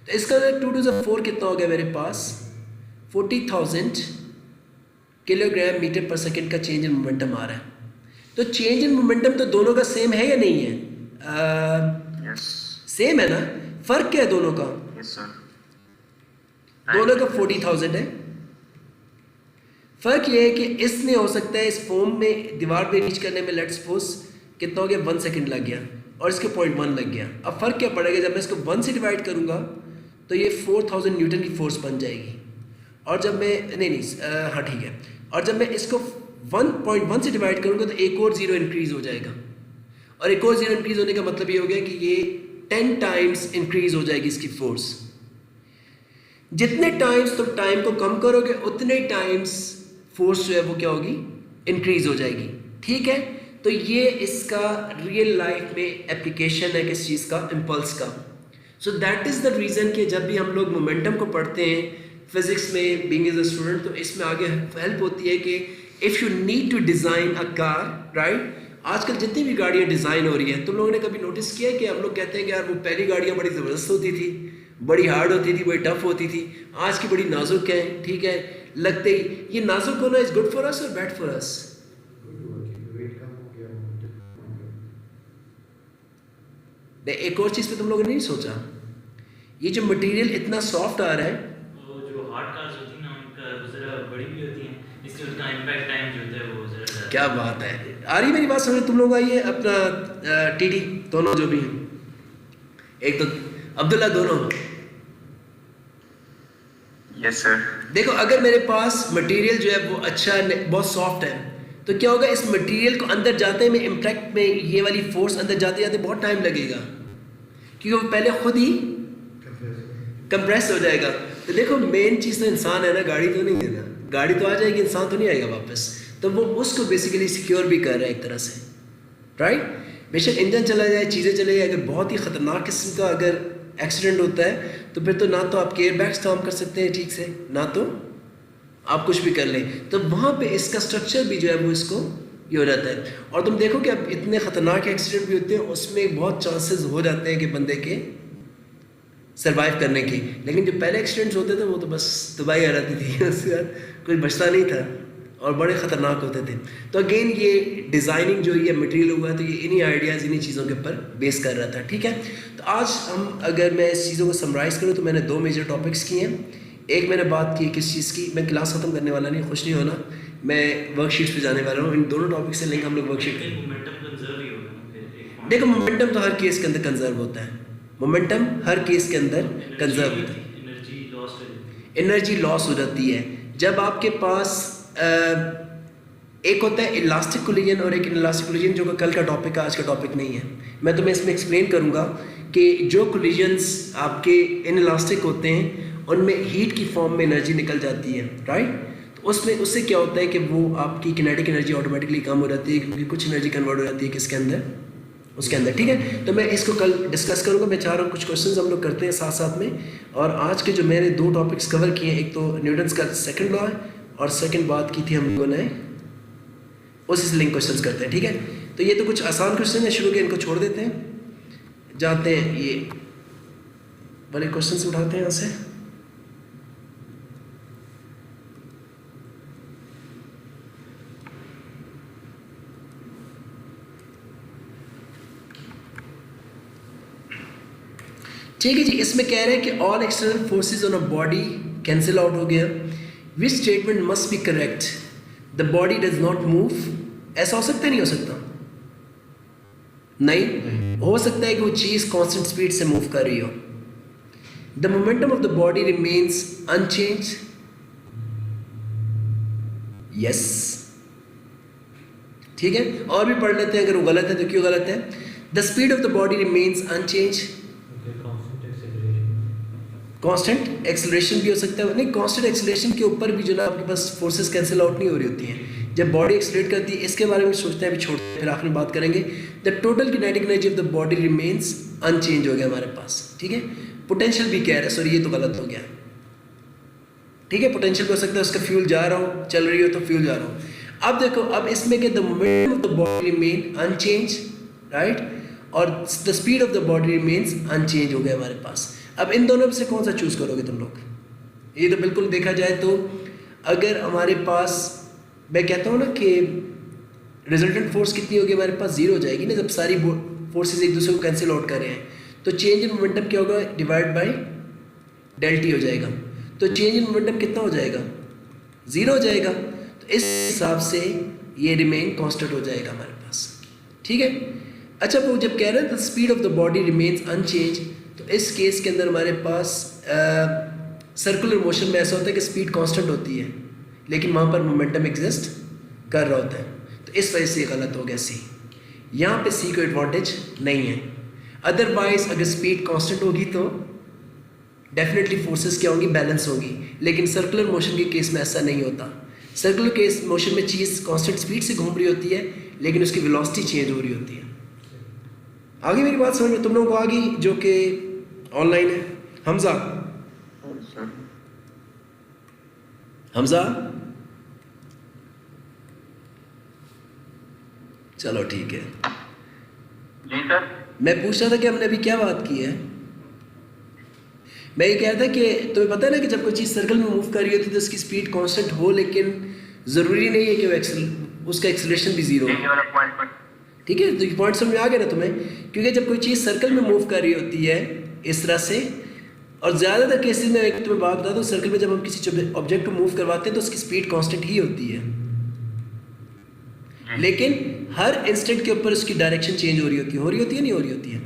तो इसका 2 to the 4 कितना हो गया मेरे पास, 40,000 किलोग्राम मीटर पर सेकेंड का चेंज इन मोमेंटम आ रहा है। तो चेंज इन मोमेंटम तो दोनों का सेम है या नहीं है? सेम है ना। फर्क क्या है दोनों का? दोनों का 40,000 है। फर्क ये है कि इसने हो सकता है इस फोम में दीवार पे रीच करने में लेट्स सपोज कितना हो गया, 1 सेकेंड लग गया और इसके 0.1 लग गया। अब फर्क क्या पड़ेगा, जब मैं इसको 1 से डिवाइड करूंगा तो ये 4000 न्यूटन की फोर्स बन जाएगी। और जब मैं हाँ ठीक है, और जब मैं इसको 1.1 से डिवाइड करूंगा तो एक और 0 इंक्रीज हो जाएगा। और एक और 0 इंक्रीज होने का मतलब ये हो गया कि ये 10 टाइम्स इंक्रीज हो जाएगी इसकी फोर्स। जितने टाइम्स तुम टाइम को कम करोगे उतने टाइम्स फोर्स जो है वो क्या होगी, इंक्रीज हो जाएगी, ठीक है। तो ये इसका रियल लाइफ में एप्लीकेशन है किस चीज़ का, इम्पल्स का। So that is the reason कि जब भी हम लोग मोमेंटम को पढ़ते हैं फिजिक्स में, बीइंग एज अ स्टूडेंट, तो इसमें आगे हेल्प होती है कि if you need to design a car, right. आजकल जितनी भी गाड़ियाँ डिज़ाइन हो रही हैं, तुम लोगों ने कभी नोटिस किया है कि हम लोग कहते हैं कि यार वो पहली गाड़ियाँ बड़ी ज़बरदस्त होती थी, बड़ी हार्ड होती थी, बड़ी टफ होती थी, आज की बड़ी नाजुक है, ठीक है। लगते ही ये नाजुक होना इज गुड फॉर अस और बैड फॉर अस? एक और चीज पे तुम लोगों ने नहीं सोचा, ये जो मटेरियल इतना सॉफ्ट आ रहा है, वो जो हार्ड कार्स होती हैं ना उनका जरा बड़ी भी होती हैं, इसलिए उनका इंपैक्ट टाइम जो होता है वो जरा ज़्यादा। क्या बात है, आ रही मेरी बात समझ? तुम लोग आइए अपना टीटी दोनों जो भी हैं, एक तो अब्दुल्ला, दोनों। Yes sir. देखो, अगर मेरे पास मटेरियल जो है वो अच्छा बहुत सॉफ्ट है तो क्या होगा, इस मटेरियल को अंदर जाते में इम्पैक्ट में ये वाली फोर्स अंदर जाते जाते बहुत टाइम लगेगा, क्योंकि वो पहले खुद ही कंप्रेस हो जाएगा। तो देखो मेन चीज़ तो इंसान है ना, गाड़ी तो नहीं है ना, गाड़ी तो आ जाएगी, इंसान तो नहीं आएगा वापस। तो वो उसको बेसिकली सिक्योर भी कर रहा है एक तरह से, राइट। बेशक इंजन चला जाए, चीज़ें चले जाए, अगर बहुत ही ख़तरनाक किस्म का अगर एक्सीडेंट होता है तो फिर तो ना तो आपके एयरबैग्स काम कर सकते हैं ठीक से, ना तो आप कुछ भी कर लें। तो वहाँ पे इसका स्ट्रक्चर भी जो है वो इसको ये हो जाता है। और तुम देखो कि अब इतने ख़तरनाक एक्सीडेंट भी होते हैं, उसमें बहुत चांसेस हो जाते हैं कि बंदे के सर्वाइव करने की। लेकिन जो पहले एक्सीडेंट्स होते थे वो तो बस तबाही आ जाती थी, उसके बाद कुछ बचता नहीं था और बड़े ख़तरनाक होते थे। तो अगेन ये डिज़ाइनिंग जो ये मटेरियल हुआ है तो ये इन्हीं आइडियाज़, इन्हीं चीज़ों के ऊपर बेस कर रहा था, ठीक है। तो आज हम अगर मैं इस चीज़ों को समराइज़ करूँ तो मैंने 2 मेजर टॉपिक्स किए हैं। एक मैंने बात की किस चीज़ की, मैं क्लास ख़त्म करने वाला नहीं, खुश नहीं होना, मैं वर्कशीट्स पे जाने वाला हूँ। इन दोनों टॉपिक से लेकर हम लोग वर्कशीट करेंगे। मोमेंटम कंजर्व ही होगा ना फिर एक point। देखो मोमेंटम तो हर केस के अंदर कंजर्व होता है, मोमेंटम हर केस के अंदर कंजर्व होता है। एनर्जी लॉस हो जाती है। एनर्जी लॉस हो जाती है जब आपके पास एक होता है इलास्टिक कोलिजन और एक इनइलास्टिक कोलिजन, जो कि कल का टॉपिक है, आज का टॉपिक नहीं है। मैं तुम्हें इसमें एक्सप्लेन करूँगा कि जो कोलिजन्स आपके इनइलास्टिक होते हैं उनमें हीट की फॉर्म में एनर्जी निकल जाती है, राइट। तो उसमें उससे क्या होता है कि वो आपकी किनेटिक एनर्जी ऑटोमेटिकली कम हो जाती है, क्योंकि कुछ एनर्जी कन्वर्ट हो जाती है किसके अंदर, उसके अंदर, ठीक है। तो मैं इसको कल डिस्कस करूँगा। मैं चाह रहा हूँ कुछ क्वेश्चंस हम लोग करते हैं साथ साथ में। और आज के जो मैंने 2 टॉपिक्स कवर किए हैं, एक तो न्यूटन्स का सेकंड लॉ है और सेकंड बात की थी हम लोगों ने उसी से लिंक क्वेश्चंस करते हैं, ठीक है। तो ये तो कुछ आसान क्वेश्चन है शुरू के, इनको छोड़ देते हैं, जाते हैं ये वाले क्वेश्चन से उठाते हैं यहाँ से। ठीक है जी, इसमें कह रहे हैं कि all external forces on a body cancel out हो गया। Which statement must be correct, the body does not move. ऐसा हो सकता है, नहीं हो सकता? नहीं हो सकता है कि वो चीज़ कांस्टेंट स्पीड से मूव कर रही हो। The momentum of the body remains unchange, yes, ठीक है। और भी पढ़ लेते हैं, अगर वो गलत है तो क्यों गलत है। The speed of the body remains unchange, constant acceleration भी हो सकता है। नहीं, कांस्टेंट एक्सेलरेशन के ऊपर भी जो ना आपके पास फोर्सेस कैंसिल आउट नहीं हो रही होती हैं जब बॉडी एक्सेलरेट करती है। इसके बारे में सोचते हैं, अभी छोड़ते हैं, फिर आखिर में बात करेंगे। The total kinetic energy of the body remains unchange हो गया हमारे पास, ठीक है। पोटेंशियल भी कह रहा है, सॉरी ये तो गलत हो गया, ठीक है। पोटेंशियल हो सकता है उसका फ्यूल जा रहा हो, चल रही हो तो फ्यूल जा रहा हो। अब देखो, अब इसमें के the momentum of the body remain unchange, right, और the speed of the body remains unchange हो गया हमारे पास। अब इन दोनों में से कौन सा चूज करोगे तुम लोग? ये तो बिल्कुल देखा जाए तो अगर हमारे पास, मैं कहता हूँ ना कि रिजल्टेंट फोर्स कितनी होगी हमारे पास, 0 हो जाएगी ना, जब सारी फोर्सेस एक दूसरे को कैंसिल आउट कर रहे हैं। तो चेंज इन मोमेंटम क्या होगा, डिवाइड बाय डेल टी हो जाएगा। तो चेंज इन मोमेंटम कितना हो जाएगा, 0 हो जाएगा। तो इस हिसाब से ये रिमेन कांस्टेंट हो जाएगा हमारे पास, ठीक है। अच्छा, वो जब कह रहे हैं the speed of the body remains unchanged, तो इस केस के अंदर हमारे पास सर्कुलर मोशन में ऐसा होता है कि स्पीड कांस्टेंट होती है, लेकिन वहाँ पर मोमेंटम एग्जिस्ट कर रहा होता है। तो इस वजह से गलत हो गया सी। यहाँ पे सी को एडवांटेज नहीं है। अदरवाइज अगर स्पीड कांस्टेंट होगी तो डेफिनेटली फोर्सेस क्या होंगी, बैलेंस होगी। लेकिन सर्कुलर मोशन के केस में ऐसा नहीं होता। सर्कुलर केस मोशन में चीज़ कांस्टेंट स्पीड से घूम रही होती है, लेकिन उसकी वेलोसिटी चेंज हो रही होती है। आगे मेरी बात समझ में तुम लोगों को आ गई, जो कि ऑनलाइन है? हमजा, हमजा, चलो ठीक है। जी सर। मैं पूछ रहा था कि हमने अभी क्या बात की है। मैं ये कह रहा था कि तुम्हें पता है ना कि जब कोई चीज़ सर्कल में मूव कर रही होती है तो उसकी स्पीड कांस्टेंट हो, लेकिन ज़रूरी नहीं है कि वो उसका एक्सेलरेशन भी 0 हो, ठीक है। तो ये पॉइंट समझ में आ गया ना तुम्हें? क्योंकि जब कोई चीज़ सर्कल में मूव कर रही होती है इस तरह से, और ज़्यादातर केसेस में एक तुम्हें बात बता दूँ, सर्कल में जब हम किसी ऑब्जेक्ट को मूव करवाते हैं तो उसकी स्पीड कांस्टेंट ही होती है, लेकिन हर इंस्टेंट के ऊपर उसकी डायरेक्शन चेंज हो रही होती है, नहीं हो रही होती है।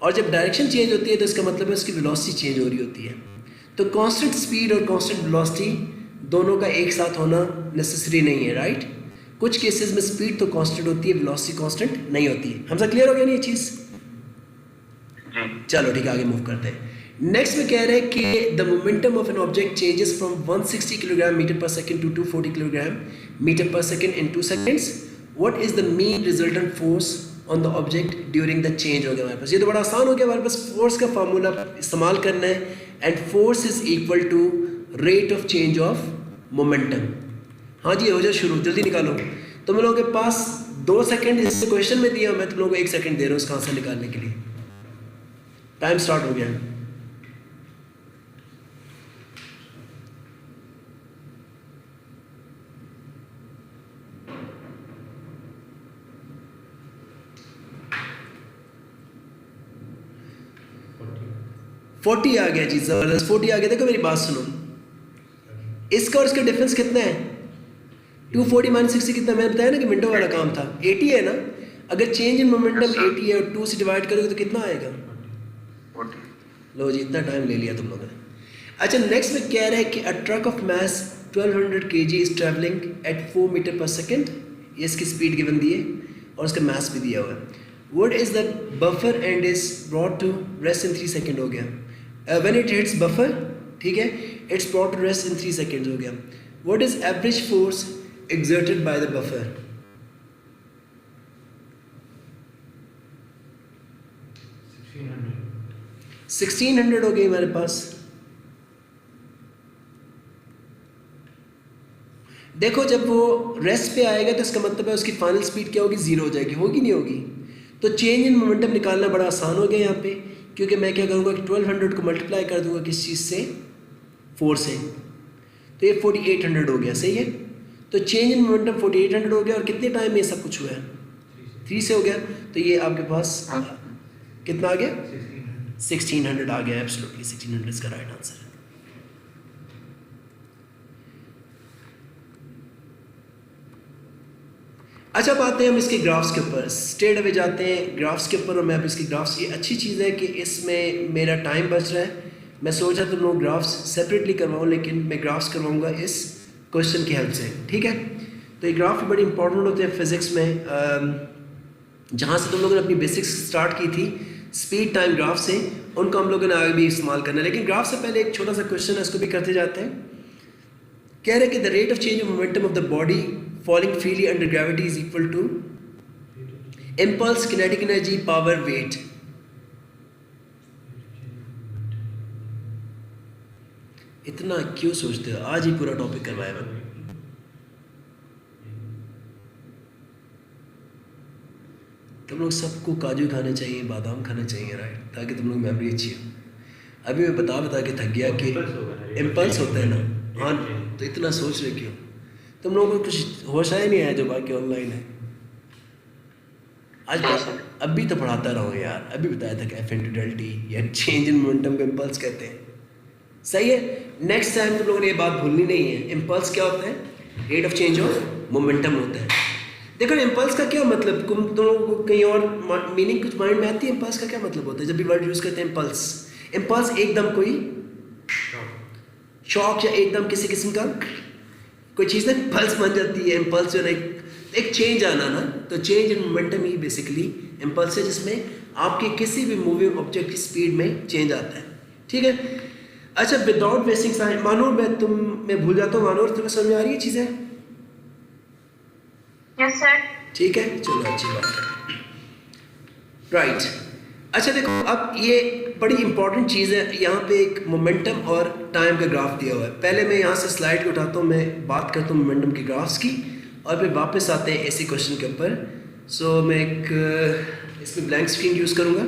और जब डायरेक्शन चेंज होती है तो इसका मतलब है उसकी वेलोसिटी चेंज हो रही होती है। तो कांस्टेंट स्पीड और कांस्टेंट वेलोसिटी दोनों का एक साथ होना नेसेसरी नहीं है, राइट। कुछ केसेस में स्पीड तो कांस्टेंट होती है, वेलोसिटी कांस्टेंट नहीं होती है। हमसे क्लियर हो गया नहीं ये चीज़? जी चलो ठीक है, आगे मूव करते हैं। नेक्स्ट में कह रहे हैं कि the momentum of an object changes from 160 kilogram metre per second to 240 kilogram metre per second in 2 seconds. What is the mean resultant force on the object during the change. हो गया हमारे पास, ये तो बड़ा आसान हो गया, हमारे पास फोर्स का फार्मूला इस्तेमाल करना है, and force is equal to rate of change of momentum. हाँ जी, हो जाए शुरू, जल्दी निकालो। तुम लोगों के पास 2 सेकंड इस क्वेश्चन में दिया, मैं तुम लोगों को 1 सेकंड दे रहा हूँ इसका आंसर निकालने के लिए। टाइम स्टार्ट हो गया। फोर्टी आ गया जी, जबरदस्त 40 आ गया। देखो मेरी बात सुनो, इसका और इसका डिफरेंस कितना है? 240 माइनस 60 कितना, मैंने बताया ना कि मिनटों वाला काम था। 80 है ना, अगर चेंज इन मोमेंटम 80 है और 2 से डिवाइड करोगे तो कितना आएगा? 40। लो जी, इतना टाइम ले लिया तुम लोगों ने। अच्छा, नेक्स्ट में कह रहा है कि a truck of mass 1200 kg is travelling at 4 metre per second. ये इसकी स्पीड गिवन दी है और इसका मैस भी दिया हुआ है। What is the buffer and is brought to rest in 3 second हो गया। When it hits buffer, ठीक है, it's brought to rest in 3 seconds हो गया। What is average force exerted by the buffer? 1600 हो गई हमारे पास। देखो, जब वो रेस्ट पे आएगा तो इसका मतलब है उसकी फाइनल स्पीड क्या होगी? 0 हो जाएगी, होगी नहीं होगी? तो चेंज इन मोमेंटम निकालना बड़ा आसान हो गया यहाँ पे, क्योंकि मैं क्या करूँगा कि 1200 को मल्टीप्लाई कर दूंगा किस चीज़ से? 4 से, तो ये 4800 हो गया। सही है, तो चेंज इन मोमेंटम 4800 हो गया। और कितने टाइम में सब कुछ हुआ है? 3 से हो गया। तो ये आपके पास कितना आ गया? 1600 आ गया। एब्सोल्युटली 1600 इसका राइट आंसर है। अच्छा, बात है हम इसके ग्राफ्स के ऊपर, स्ट्रेट अवे जाते हैं ग्राफ्स के ऊपर। और मैं अब इसके ग्राफ्स, ये अच्छी चीज़ है कि इसमें मेरा टाइम बच रहा है। मैं सोचा तुम लोग ग्राफ्स सेपरेटली करवाऊँ, लेकिन मैं ग्राफ्स करवाऊँगा इस क्वेश्चन की हेल्प से। ठीक है, तो ये ग्राफ बड़ी इंपॉर्टेंट होते हैं फिज़िक्स में। जहाँ से तुम लोगों ने अपनी बेसिक्स स्टार्ट की थी स्पीड टाइम ग्राफ से, उनको हम लोगों ने आगे भी इस्तेमाल करना है। लेकिन ग्राफ से पहले एक छोटा सा क्वेश्चन है, उसको भी करते जाते हैं। कह रहे हैं कि the rate of change of momentum of the body falling freely under gravity is equal to impulse, kinetic energy, power, weight. इतना क्यों सोचते हो? आज ही पूरा टॉपिक करवाया मैंने। तुम लोग सबको काजू खाने चाहिए, बादाम खाने चाहिए, राइट, ताकि तुम लोग मेमोरी अच्छी हो। अभी मैं बता के थक गया कि इम्पल्स होता है ना। हाँ, तो इतना सोच रहे क्यों? तुम लोगों को कुछ होश आया नहीं आया जो बाकी ऑनलाइन है? आज अभी तो पढ़ाता रहा हूँ यार, अभी बताया था कि एफ इंटू डेल टी या चेंज इन मोमेंटम को इम्पल्स कहते हैं। सही है, नेक्स्ट टाइम तुम लोगों ने ये बात भूलनी नहीं है। इम्पल्स क्या होता है? Rate of change of momentum होता है। देखो, इम्पल्स का क्या मतलब, तुम लोगों को कहीं और मीनिंग कुछ माइंड में आती है? इम्पल्स का क्या मतलब होता है जब भी वर्ड यूज़ करते हैं इम्पल्स? इम्पल्स एकदम कोई शॉक या एकदम किसी किस्म का कोई चीज़ ना पल्स बन जाती है। इम्पल्स जो है एक चेंज आना ना, तो change in momentum he basically impulse है, जिसमें आपके किसी भी मूविंग ऑब्जेक्ट की स्पीड में चेंज आता है। ठीक है, अच्छा, विदाउट वेस्टिंग टाइम, मानूर मैं भूल जाता हूँ। मानूर, तुम्हें समझ में आ रही है चीज़ें? Yes sir. ठीक है, चलो अच्छी बात है, राइट। अच्छा देखो, अब ये बड़ी इंपॉर्टेंट चीज़ है। यहाँ पे एक मोमेंटम और टाइम का ग्राफ दिया हुआ है। पहले मैं यहाँ से स्लाइड को उठाता हूँ, मैं बात करता हूँ मोमेंटम के ग्राफ्स की, और फिर वापस आते हैं ऐसे क्वेश्चन के ऊपर। सो मैं एक इसमें ब्लैंक स्क्रीन यूज़ करूँगा।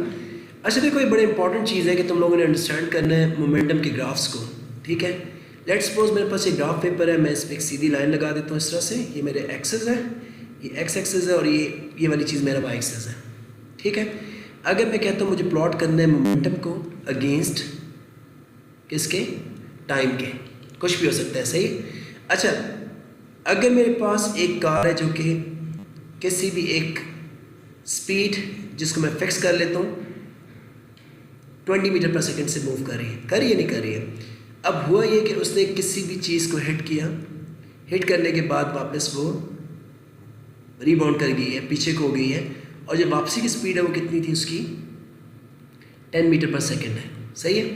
अच्छा देखो, ये बड़ी इंपॉर्टेंट चीज़ है कि तुम लोगों ने अंडरस्टैंड करना है मोमेंटम के ग्राफ्स को। ठीक है, लेट्स सपोज मेरे पास एक ग्राफ पेपर है, मैं इस पर एक सीधी लाइन लगा देता हूँ इस तरह से। ये मेरे एक्सेस है, ये एक्स एक्सेस है, और ये वाली चीज़ मेरा वाई एक्सेस है। ठीक है, अगर मैं कहता हूँ मुझे प्लॉट करना है मोमेंटम को अगेंस्ट किसके? टाइम के, कुछ भी हो सकता है। सही। अच्छा, अगर मेरे पास एक कार है जो कि किसी भी एक स्पीड जिसको मैं फिक्स कर लेता हूँ 20 मीटर पर सेकंड से मूव कर रही है नहीं कर रही है। अब हुआ ये कि उसने किसी भी चीज़ को हिट किया, हिट करने के बाद वापस वो रिबाउंड कर गई है, पीछे को हो गई है, और जो वापसी की स्पीड है वो कितनी थी उसकी? 10 मीटर पर सेकेंड है, सही है।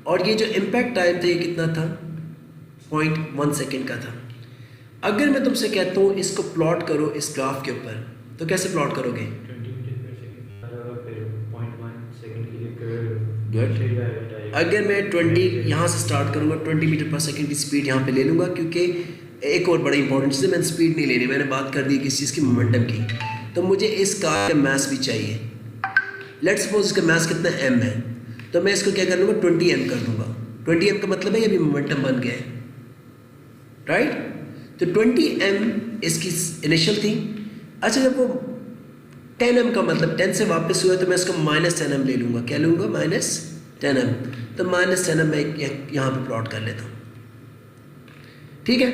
और ये जो इम्पैक्ट टाइम था ये कितना था, 0.1 सेकेंड का था। अगर मैं तुमसे कहता हूँ इसको प्लॉट करो इस ग्राफ के ऊपर, तो कैसे प्लॉट करोगे? 20 मीटर पर सेकंड, फिर 0.1 सेकंड के लिए गुड। अगर मैं 20 यहाँ से स्टार्ट करूँगा, 20 मीटर पर सेकेंड की स्पीड यहाँ पे ले लूँगा, क्योंकि एक और बड़ा इंपॉर्टेंट चीज़ है, मैंने स्पीड नहीं लेनी, मैंने बात कर दी किस चीज़ की, मोमेंटम की। तो मुझे इस कार का मास भी चाहिए। लेट्स सपोज इसका मास कितना m है, तो मैं इसको क्या कर लूँगा, 20 m कर दूँगा। 20 m का मतलब है ये भी मोमेंटम बन गया है, राइट। तो 20 m इसकी इनिशियल थी। अच्छा, जब वो 10 m का मतलब 10 से वापस हुआ, तो मैं इसको -10 m ले लूँगा। क्या लूँगा? -10 m। तो -10 m मैं यहाँ पे प्लॉट कर लेता हूँ, ठीक है।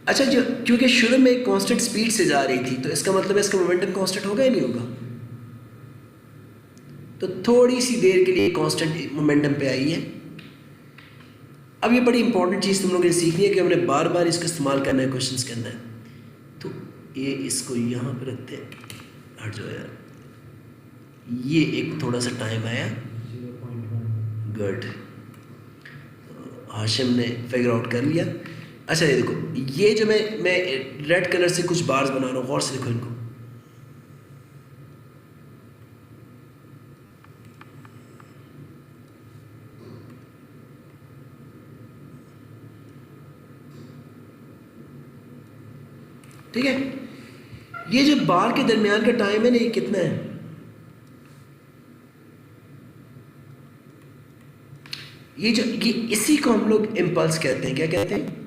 अच्छा, जो क्योंकि शुरू में एक कांस्टेंट स्पीड से जा रही थी, तो इसका मतलब है इसका मोमेंटम कांस्टेंट होगा या नहीं होगा? तो थोड़ी सी देर के लिए कांस्टेंट मोमेंटम पे आई है। अब ये बड़ी इंपॉर्टेंट चीज़ तुम लोगों ने सीखनी है कि हमने बार बार इसको इस्तेमाल करना है, क्वेश्चंस करना है। तो ये इसको यहाँ पे रखते हैं, हट जाओ यार, ये एक थोड़ा सा टाइम आया। 0.1। गुड, हाशिम ने फिगर आउट कर लिया। अच्छा, ये देखो, ये जो मैं रेड कलर से कुछ बार्स बना रहा हूँ, गौर से देखो इनको। ठीक है, ये जो बार के दरमियान का टाइम है ना, ये कितना है? ये इसी को हम लोग इम्पल्स कहते हैं। क्या कहते हैं?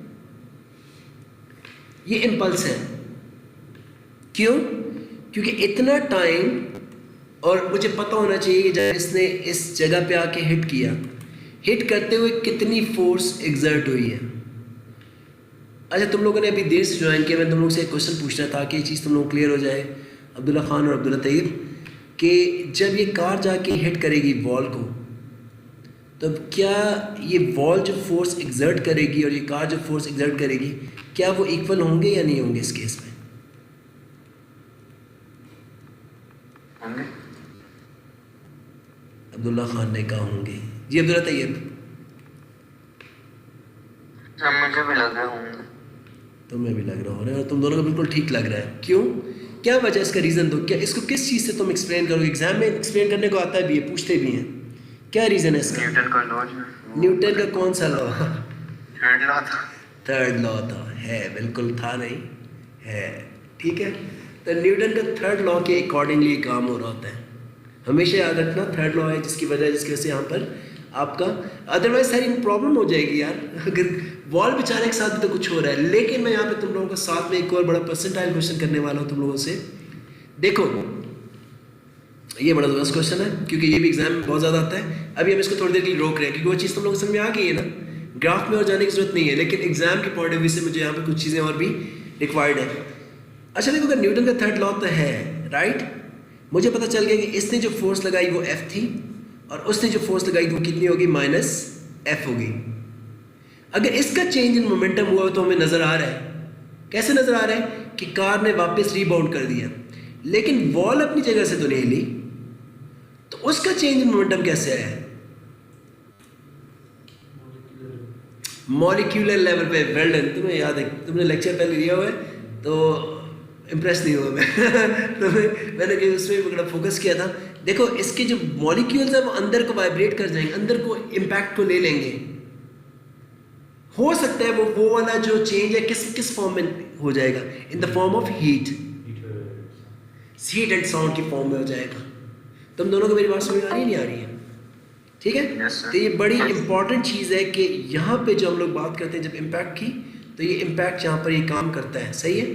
ये इम्पल्स है। क्यों? क्योंकि इतना टाइम, और मुझे पता होना चाहिए कि जब इसने इस जगह पे आके हिट किया, हिट करते हुए कितनी फोर्स एग्जर्ट हुई है। अच्छा, तुम लोगों ने अभी देर से ज्वाइन किया, मैं तुम लोग से एक क्वेश्चन पूछना था कि ये चीज़ तुम लोग क्लियर हो जाए, अब्दुल्ला खान और अब्दुल्ला तैयब, कि जब ये कार जाके हिट करेगी वॉल को, तो क्या ये वॉल जो फोर्स एग्जर्ट करेगी और ये कार जो फोर्स एग्जर्ट करेगी, क्या वो इक्वल होंगे या नहीं होंगे इस केस में? होंगे। अब्दुल्ला खान ने कहा होंगे। जी अब्दुल्ला तैयब? मुझे भी लग रहा होंगे। तुम्हें भी लग रहा हो रहा है, और तुम दोनों को बिल्कुल ठीक लग रहा है। क्यों? क्या वजह, इसका रीज़न दो। क्या इसको किस चीज़ से तुम एक्सप्लेन करोगे? एग्जाम में एक्सप्लेन करने को आता भी है, पूछते भी हैं। क्या रीज़न है इसका? न्यूटन का लॉ। न्यूटन का कौन सा लॉ? थर्ड लॉ था। थर्ड लॉ था, है, बिल्कुल था नहीं है, ठीक है। तो न्यूटन का थर्ड लॉ के अकॉर्डिंगली काम हो रहा होता है। हमेशा याद रखना, थर्ड लॉ है जिसकी वजह से यहाँ पर आपका, अदरवाइज सारी प्रॉब्लम हो जाएगी यार, अगर वॉल बेचारे के साथ भी तो कुछ हो रहा है। लेकिन मैं यहाँ पे तुम लोगों को साथ में एक और बड़ा परसेंटाइल क्वेश्चन करने वाला हूँ तुम लोगों से। देखो, ये बड़ा ज़बरदस्त क्वेश्चन है, क्योंकि ये भी एग्जाम में बहुत ज़्यादा आता है। अभी हम इसको थोड़ी देर के लिए रोक रहे हैं, क्योंकि वो चीज़ तुम लोगों को समझ में आ गई है ना, ग्राफ में और जाने की जरूरत नहीं है, लेकिन एग्जाम के पॉइंट ऑफ व्यू से मुझे यहाँ पे कुछ चीज़ें और भी रिक्वायर्ड है। अच्छा देखो, अगर न्यूटन का थर्ड लॉ तो है, राइट, मुझे पता चल गया कि इसने जो फोर्स लगाई वो F थी, और उसने जो फोर्स लगाई वो कितनी होगी? -F होगी। अगर इसका चेंज इन मोमेंटम हुआ तो हमें नज़र आ रहा है, कैसे नज़र आ रहा है कि कार ने वापस रीबाउंड कर दिया, लेकिन वॉल अपनी जगह से तो नहीं हिली, तो उसका चेंज इन मोमेंटम कैसे आया? मॉलिक्यूलर लेवल पे। वेल डन, तुम्हें याद है, तुमने लेक्चर पहले लिया हुआ है, तो इम्प्रेस नहीं हुआ मैं तो मैंने कहीं उसमें भी बड़ा फोकस किया था। देखो, इसके जो मॉलिक्यूल्स हैं वो अंदर को वाइब्रेट कर जाएंगे, अंदर को इम्पैक्ट को ले लेंगे। हो सकता है वो वाला जो चेंज है किस फॉर्म में हो जाएगा? In the form of heat and sound की फॉर्म में हो जाएगा। तुम दोनों को मेरी बात समझ आ रही है, नहीं आ रही है? ठीक है। Yes, sir. तो ये बड़ी इंपॉर्टेंट चीज़ है कि यहाँ पे जो हम लोग बात करते हैं जब इम्पैक्ट की, तो ये इम्पैक्ट यहाँ पर ये काम करता है, सही है।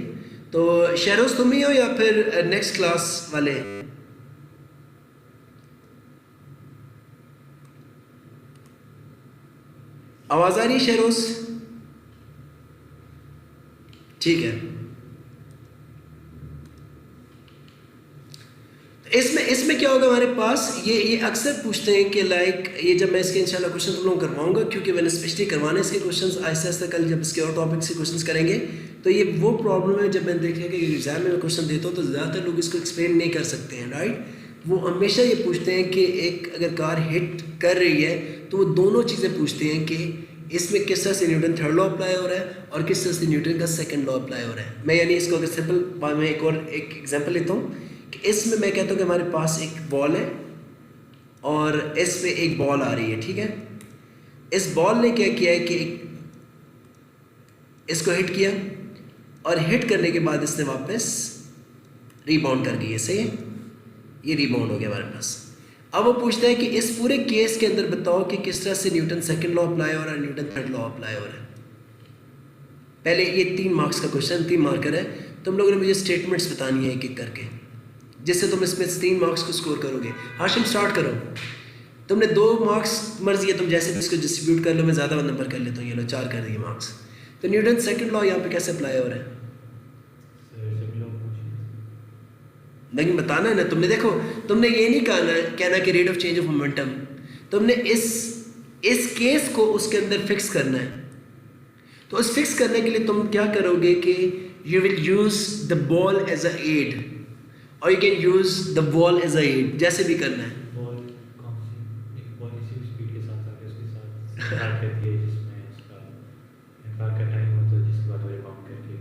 तो शेरोज तुम ही हो या फिर नेक्स्ट क्लास वाले? आवाज़ आ रही है शेरोज? ठीक है। इसमें क्या होगा हमारे पास, ये अक्सर पूछते हैं कि लाइक, ये जब मैं इसके इंशाल्लाह क्वेश्चन तुम लोग करवाऊंगा, क्योंकि मैंने स्पेशली करवाने इसके क्वेश्चंस आहिस्ता आहिस्ता, कल जब इसके और टॉपिक से क्वेश्चंस करेंगे, तो ये वो प्रॉब्लम है जब मैंने देखा कि एग्जाम में क्वेश्चन देता हूँ तो ज़्यादातर लोग इसको एक्सप्लेन नहीं कर सकते हैं, राइट। वो हमेशा ये पूछते हैं कि एक अगर कार हिट कर रही है तो वो दोनों चीज़ें पूछते हैं कि इसमें किस तरह से न्यूटन थर्ड लॉ अप्लाई हो रहा है और किस तरह से न्यूटन का सेकंड लॉ अप्लाई हो रहा है। मैं यानी इसको अगर सिंपल मैं एक एग्जांपल लेता हूँ कि इसमें मैं कहता हूँ कि हमारे पास एक बॉल है और इस पे एक बॉल आ रही है, ठीक है। इस बॉल ने क्या किया है कि इसको हिट किया और हिट करने के बाद इसने वापस रीबाउंड कर दिया, सही है, ये रीबाउंड हो गया हमारे पास। अब वो पूछता है कि इस पूरे केस के अंदर बताओ कि किस तरह से न्यूटन सेकंड लॉ अप्लाई हो रहा है, न्यूटन थर्ड लॉ अप्लाई हो रहा है। पहले ये 3 मार्क्स का क्वेश्चन, 3 मार्कर है, तुम लोगों ने मुझे स्टेटमेंट्स बतानी है एक एक करके, जिससे तुम इसमें 3 मार्क्स को स्कोर करोगे। हाशिम स्टार्ट करो, तुमने 2 मार्क्स मर्जी है, तुम जैसे भी इसको डिस्ट्रीब्यूट कर लो, मैं ज़्यादा नंबर कर लेता हूँ, ये लो 4 कर दिए मार्क्स। तो न्यूटन सेकंड लॉ यहाँ पे कैसे अप्लाई हो रहा है लेकिन बताना है ना तुमने। देखो तुमने ये नहीं कहना कि rate of change of momentum, तुमने इस केस को उसके अंदर फिक्स करना है। तो उस फिक्स करने के लिए तुम क्या करोगे कि you will use the ball as a aid और you can use the ball as a aid, जैसे भी करना है। बॉल कौन सी एक बॉल इसी स्पीड के साथ आके उसके साथ स्टार्ट करती है जिसमें इसका इम्पैक्ट का टाइम होता है जिसके बाद वो रिबाउंड करती है।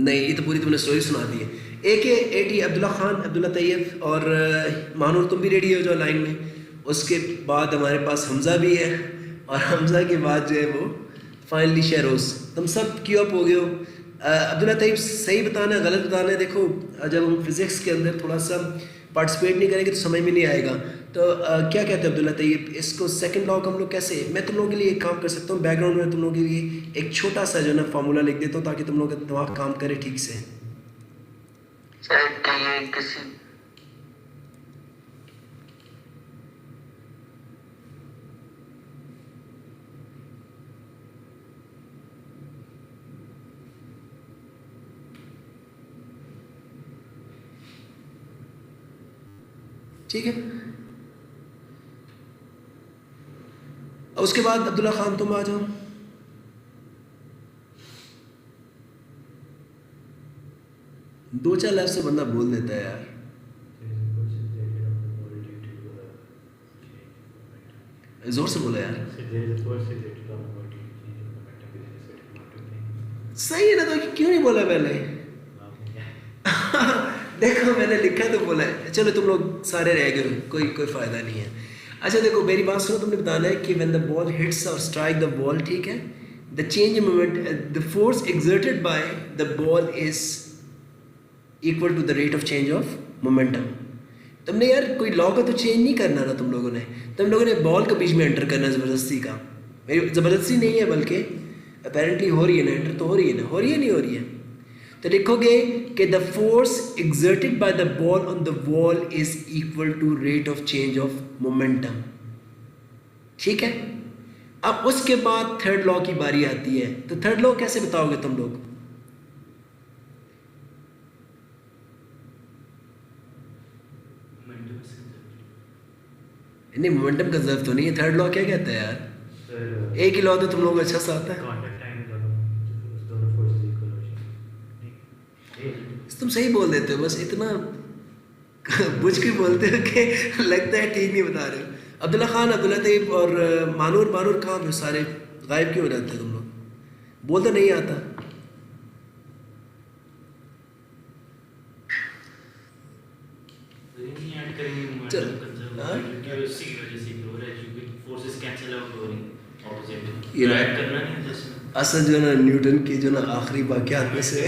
नहीं, ये तो पूरी तुमने स्टोरी सुना दी है। AK-80 अब्दुल्ला खान, अब्दुल्ला तैयब और मानूर, तुम भी रेडी हो जाओ लाइन में। उसके बाद हमारे पास हमज़ा भी है और हमज़ा के बाद जो है वो फाइनली शहरोज़। तुम सब क्यों अप हो गए हो। अब्दुल्ला तैयब सही बताना है गलत बताना है। देखो जब हम फिज़िक्स के अंदर थोड़ा सा पार्टिसिपेट नहीं करेंगे तो समझ में नहीं आएगा। तो क्या कहते हैं अब्दुल्ला तैयब, इसको सेकंड लॉ को हम लोग कैसे, मैं तुम लोगों के लिए एक काम कर सकता हूँ, बैकग्राउंड में तुम लोगों के लिए एक छोटा सा जो है ना फार्मूला लिख देता हूँ ताकि तुम लोग का दिमाग काम करे ठीक से। सर ये किसी ठीक है। और उसके बाद अब्दुल्ला खान तुम आ जाओ। दो चार लफ्ज़ से बंदा बोल देता है यार। जोर से बोला यार। सही है ना, तो क्यों नहीं बोला पहले? देखो मैंने लिखा तो बोला है। चलो तुम लोग सारे रह गए, कोई फ़ायदा नहीं है। अच्छा देखो मेरी बात सुनो, तुमने बताना है कि व्हेन द बॉल हिट्स और स्ट्राइक द बॉल, ठीक है, the change in moment, the force exerted by the ball is equal to the rate of change of momentum. तुमने यार कोई लॉ का तो चेंज नहीं करना ना, तुम लोगों ने बॉल का बीच में एंटर करना ज़बरदस्ती का। मेरी ज़बरदस्ती नहीं है बल्कि अपेरेंटली हो रही है ना, एंटर तो हो रही है ना, हो रही है नहीं हो रही है। तो लिखोगे कि the force exerted by the ball on the wall is equal to rate of change of momentum, ठीक है। अब उसके बाद थर्ड लॉ की बारी आती है। तो थर्ड लॉ कैसे बताओगे तुम लोग? नहीं मोमेंटम का ज़र्फ तो नहीं है। थर्ड लॉ क्या कहता है यार? सर एक ही लॉ तो तुम लोग अच्छा सा आता है। कांटेक्ट टाइम दोनों फोर्सेस इक्वल हो जाएंगे। तुम सही बोल देते हो, बस इतना बुझ के बोलते हो कि लगता है ठीक नहीं बता रहे हो। अब्दुल्ला खान, अब्दुल्ला तैयब और मानूर कहाँ पे सारे गायब क्यों हो जाते हैं तुम लोग? बोल तो नहीं आता। असल जो ना न्यूटन की जो ना आखिरी वाक़यात में से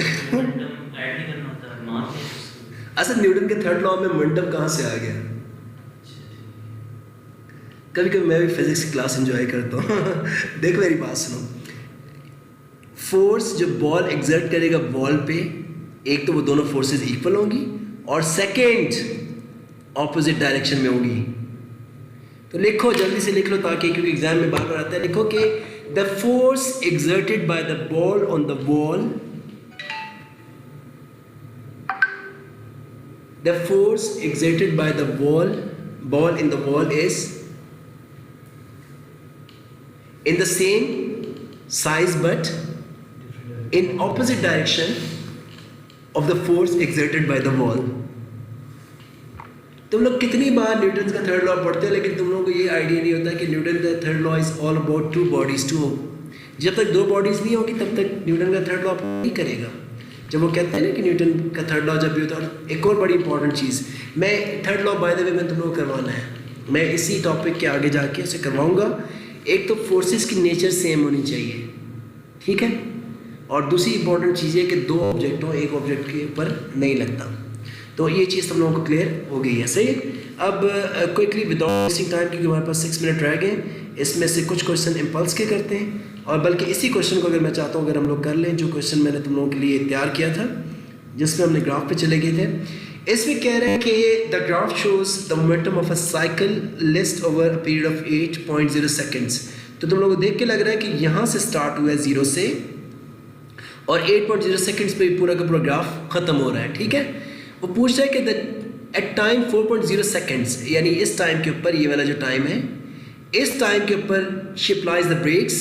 असल न्यूटन के थर्ड लॉ में मोमेंटम कहाँ से आ गया? कभी कभी मैं भी फिजिक्स की क्लास एंजॉय करता हूँ। देखो मेरी बात सुनो, फोर्स जो बॉल एग्जर्ट करेगा बॉल पे, एक तो वो दोनों फोर्सेस इक्वल होंगी और सेकंड ऑपोजिट डायरेक्शन में होंगी। तो लिखो जल्दी से लिख लो ताकि, क्योंकि एग्जाम में बार बार आता है। लिखो कि the force exerted by the ball on the wall, the force exerted by the ball in the wall is in the same size but in opposite direction of the force exerted by the ball. तुम लोग कितनी बार Newton का third law पढ़ते हो, लेकिन तुम लोगों को ये आइडिया नहीं होता कि न्यूटन का third law is all about two bodies two. जब तक दो बॉडीज नहीं होगी तब तक न्यूटन का थर्ड लॉ नहीं करेगा। जब वो कहते हैं ना कि न्यूटन का थर्ड लॉ जब भी होता है। और एक और बड़ी इंपॉर्टेंट चीज़, मैं third law by the way मैं तुम लोगों को करवाना है, मैं इसी टॉपिक के आगे जाके उसे करवाऊँगा। एक तो फोर्सेस की नेचर सेम होनी चाहिए, ठीक है, और दूसरी इंपॉर्टेंट चीज़ है कि दो ऑब्जेक्ट हो, एक ऑब्जेक्ट के ऊपर नहीं लगता। तो ये चीज़ तुम लोगों को क्लियर हो गई है, सही है। अब क्विकली विदाउट वेस्टिंग टाइम, क्योंकि हमारे पास 6 मिनट रह गए, इसमें से कुछ क्वेश्चन इम्पल्स के करते हैं। और बल्कि इसी क्वेश्चन को अगर मैं चाहता हूँ अगर हम लोग कर लें, जो क्वेश्चन मैंने तुम लोगों के लिए तैयार किया था जिसमें हमने ग्राफ पे चले गए थे। इसमें कह रहे हैं कि the graph shows the momentum of a cycle list over a period of 8.0 seconds. तो तुम लोगों को देख के लग रहा है कि यहाँ से स्टार्ट हुआ है 0 से, और 8.0 सेकेंड्स पे पूरा का पूरा ग्राफ ख़त्म हो रहा है, ठीक है। वो पूछ रहा है कि एट टाइम 4.0 सेकेंड्स, यानी इस टाइम के ऊपर, ये वाला जो टाइम है, इस टाइम के ऊपर she applies the brakes,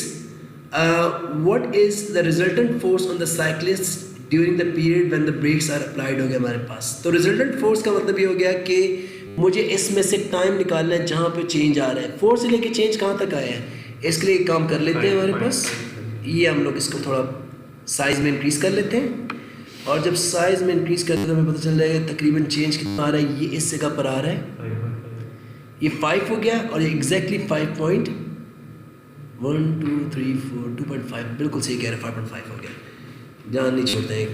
what is the resultant force on the cyclist during the period when the brakes are applied हो गया हमारे पास। तो रिजल्टेंट फोर्स का मतलब ये हो गया कि मुझे इसमें से टाइम निकालना है जहाँ पे चेंज आ रहा है। फोर्स से लेके चेंज कहाँ तक आया है, इसके लिए एक काम कर लेते हैं हमारे पास, ये हम लोग इसको थोड़ा साइज़ में इंक्रीज़ कर लेते हैं। और जब साइज़ में इंक्रीज़ करते हैं तो हमें पता चल जाएगा तकरीबन चेंज कितना आ रहा है। ये इस जगह पर आ रहा है, ये 5 हो गया, और ये एग्जैक्टली 5.1 2 3 4 2.5, बिल्कुल सही कह रहे हैं, 5.5 हो गया, जान नहीं छोड़ते हैं।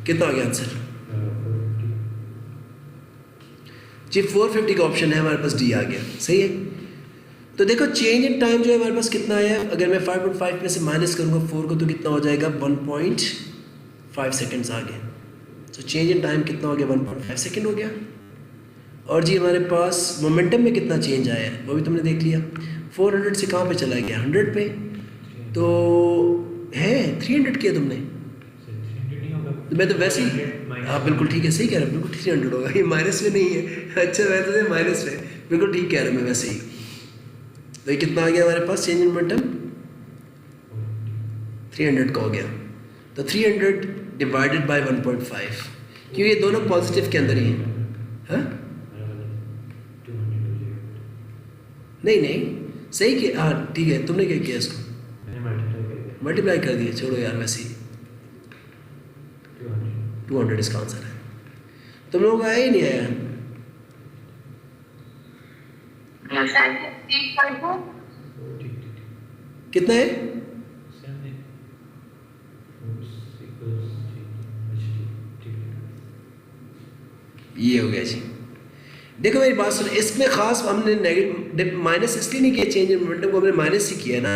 कितना आ गया आंसर जी? 450 का ऑप्शन है हमारे पास, डी आ गया, सही है। तो देखो चेंज इन टाइम जो है हमारे पास कितना आया, अगर मैं 5.5 में से माइनस करूँगा 4 को तो कितना हो जाएगा, 1.5 सेकेंड्स आ गए। तो चेंज इन टाइम कितना हो गया, 1.5 सेकेंड हो गया। और जी हमारे पास मोमेंटम में कितना चेंज आया है वो भी तुमने देख लिया, 400 से कहाँ पे चला गया, 100 पे। तो है 300 किया तुमने, तो मैं तो वैसे ही, हाँ बिल्कुल ठीक है, सही कह रहा हूँ, बिल्कुल 300 होगा, ये माइनस में नहीं है। अच्छा मैं तो माइनस में, बिल्कुल ठीक कह रहा हूँ मैं वैसे ही। तो ये कितना आ गया हमारे पास चेंज इन मोमेंटम, 300 का हो गया। तो 300 डिवाइडेड बाय 1.5, क्यों ये दोनों पॉजिटिव के अंदर ही हैं। हाँ नहीं सही किया, हाँ ठीक है, तुमने क्या किया, इसको मल्टीप्लाई कर दिया, छोड़ो यार, वैसे ही 200 इसका आंसर है। तुम लोगों को आया ही नहीं आया, कितना है, ये हो गया जी। देखो मेरी बात सुनो, इसमें खास हमने नेगेटिव माइनस इसलिए नहीं किया, चेंज इन मोमेंटम को हमने माइनस ही किया ना,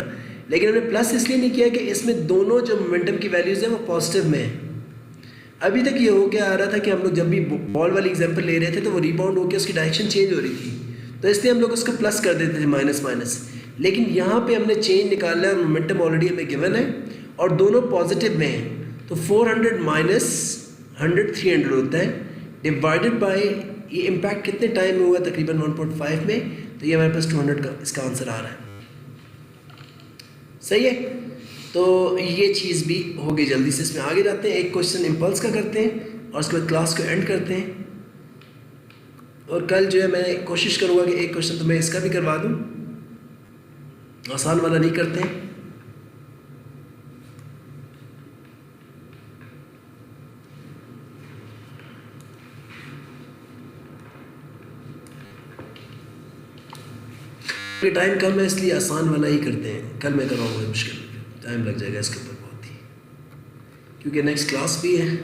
लेकिन हमने प्लस इसलिए नहीं किया कि इसमें दोनों जो मोमेंटम की वैल्यूज़ हैं वो पॉजिटिव में है। अभी तक ये हो क्या आ रहा था कि हम लोग जब भी बॉल वाली एग्जांपल ले रहे थे तो वो रिबाउंड होकर उसकी डायरेक्शन चेंज हो रही थी, तो इसलिए हम लोग उसको प्लस कर देते थे, माइनस माइनस। लेकिन यहाँ पे हमने चेंज निकालना है और मोमेंटम ऑलरेडी हमें गिवन है और दोनों पॉजिटिव में हैं, तो 400 माइनस 100 300 होता है, डिवाइडेड बाय ये इम्पैक्ट कितने टाइम में हुआ, तकरीबन 1.5 में, तो ये हमारे पास 200 का इसका आंसर आ रहा है, सही है। तो ये चीज़ भी हो गई। जल्दी से इसमें आगे जाते हैं, एक क्वेश्चन इम्पल्स का करते हैं और उसके बाद क्लास को एंड करते हैं। और कल जो है मैं कोशिश करूँगा कि एक क्वेश्चन तो मैं इसका भी करवा दूँ, आसान वाला नहीं करते हैं। टाइम कम है इसलिए आसान वाला ही करते हैं। कल मैं करवाऊँगा, मुश्किल टाइम लग जाएगा इसके ऊपर बहुत ही, क्योंकि नेक्स्ट क्लास भी है,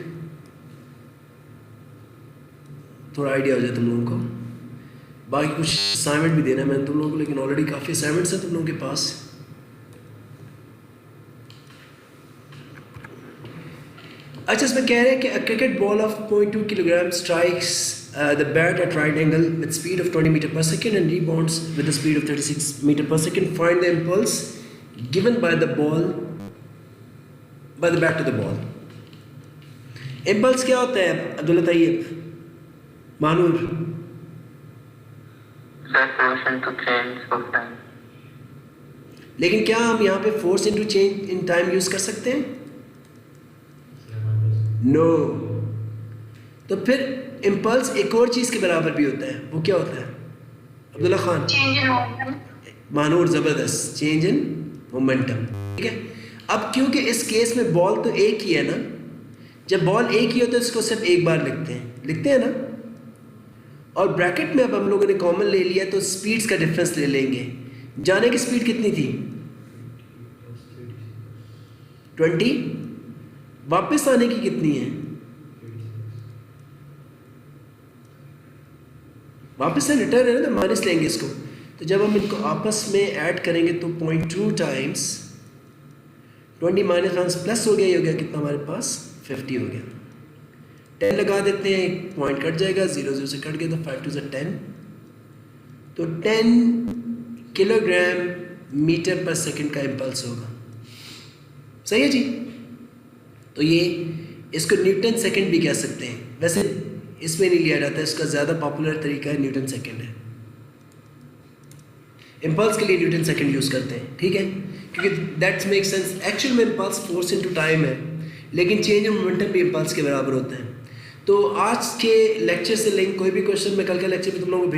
थोड़ा आइडिया हो जाए तुम लोगों को। बाकी कुछ असाइनमेंट भी देना है मैंने तुम लोगों को, लेकिन ऑलरेडी काफ़ी असाइनमेंट्स हैं तुम लोगों के पास। अच्छा, इसमें कह रहे हैं कि a cricket ball of 0.2 kilogram strikes the bat at right angle with speed of 20 meter per second and rebounds with the speed of 36 meter per second. Find the impulse given by the bat to the ball. Impulse क्या होता है Abdullah Tayyab, Manur? Force into change of time. लेकिन क्या हम यहाँ पे force into change in time use कर सकते हैं? No. तो फिर इम्पल्स एक और चीज़ के बराबर भी होता है, वो क्या होता है Abdullah Khan? Change in momentum. मानूर, ज़बरदस्त, चेंज इन मोमेंटम। ठीक है, अब क्योंकि इस केस में बॉल तो एक ही है ना, जब बॉल एक ही होता है इसको सिर्फ एक बार लिखते हैं ना, और ब्रैकेट में अब हम लोगों ने कॉमन ले लिया तो स्पीड्स का डिफरेंस ले लेंगे। जाने की स्पीड कितनी थी? 20। वापस आने की कितनी है? वापस से रिटर्न है ना, तो माइनस लेंगे इसको। तो जब हम इनको आपस में ऐड करेंगे तो 0.2 टाइम्स 20 माइनस 1 प्लस हो गया, ये हो गया कितना हमारे पास? 50 हो गया। 10 लगा देते हैं, एक पॉइंट कट जाएगा, 0 से कट गया तो 5 2 10, तो 10 किलोग्राम मीटर पर सेकंड का इम्पल्स होगा। सही है जी। तो ये इसको न्यूटन सेकंड भी कह सकते हैं, वैसे इसमें नहीं लिया जाता, इसका ज़्यादा पॉपुलर तरीका है न्यूटन सेकंड है। इम्पल्स के लिए न्यूटन सेकंड यूज़ करते हैं, ठीक है, क्योंकि दैट मेक सेंस। एक्चुअल में इम्पल्स फोर्स इनटू टाइम है, लेकिन चेंज इन मोमेंटम भी इम्पल्स के बराबर होता है। तो आज के लेक्चर से लिंक कोई भी क्वेश्चन मैं कल के लेक्चर में तुम लोगों को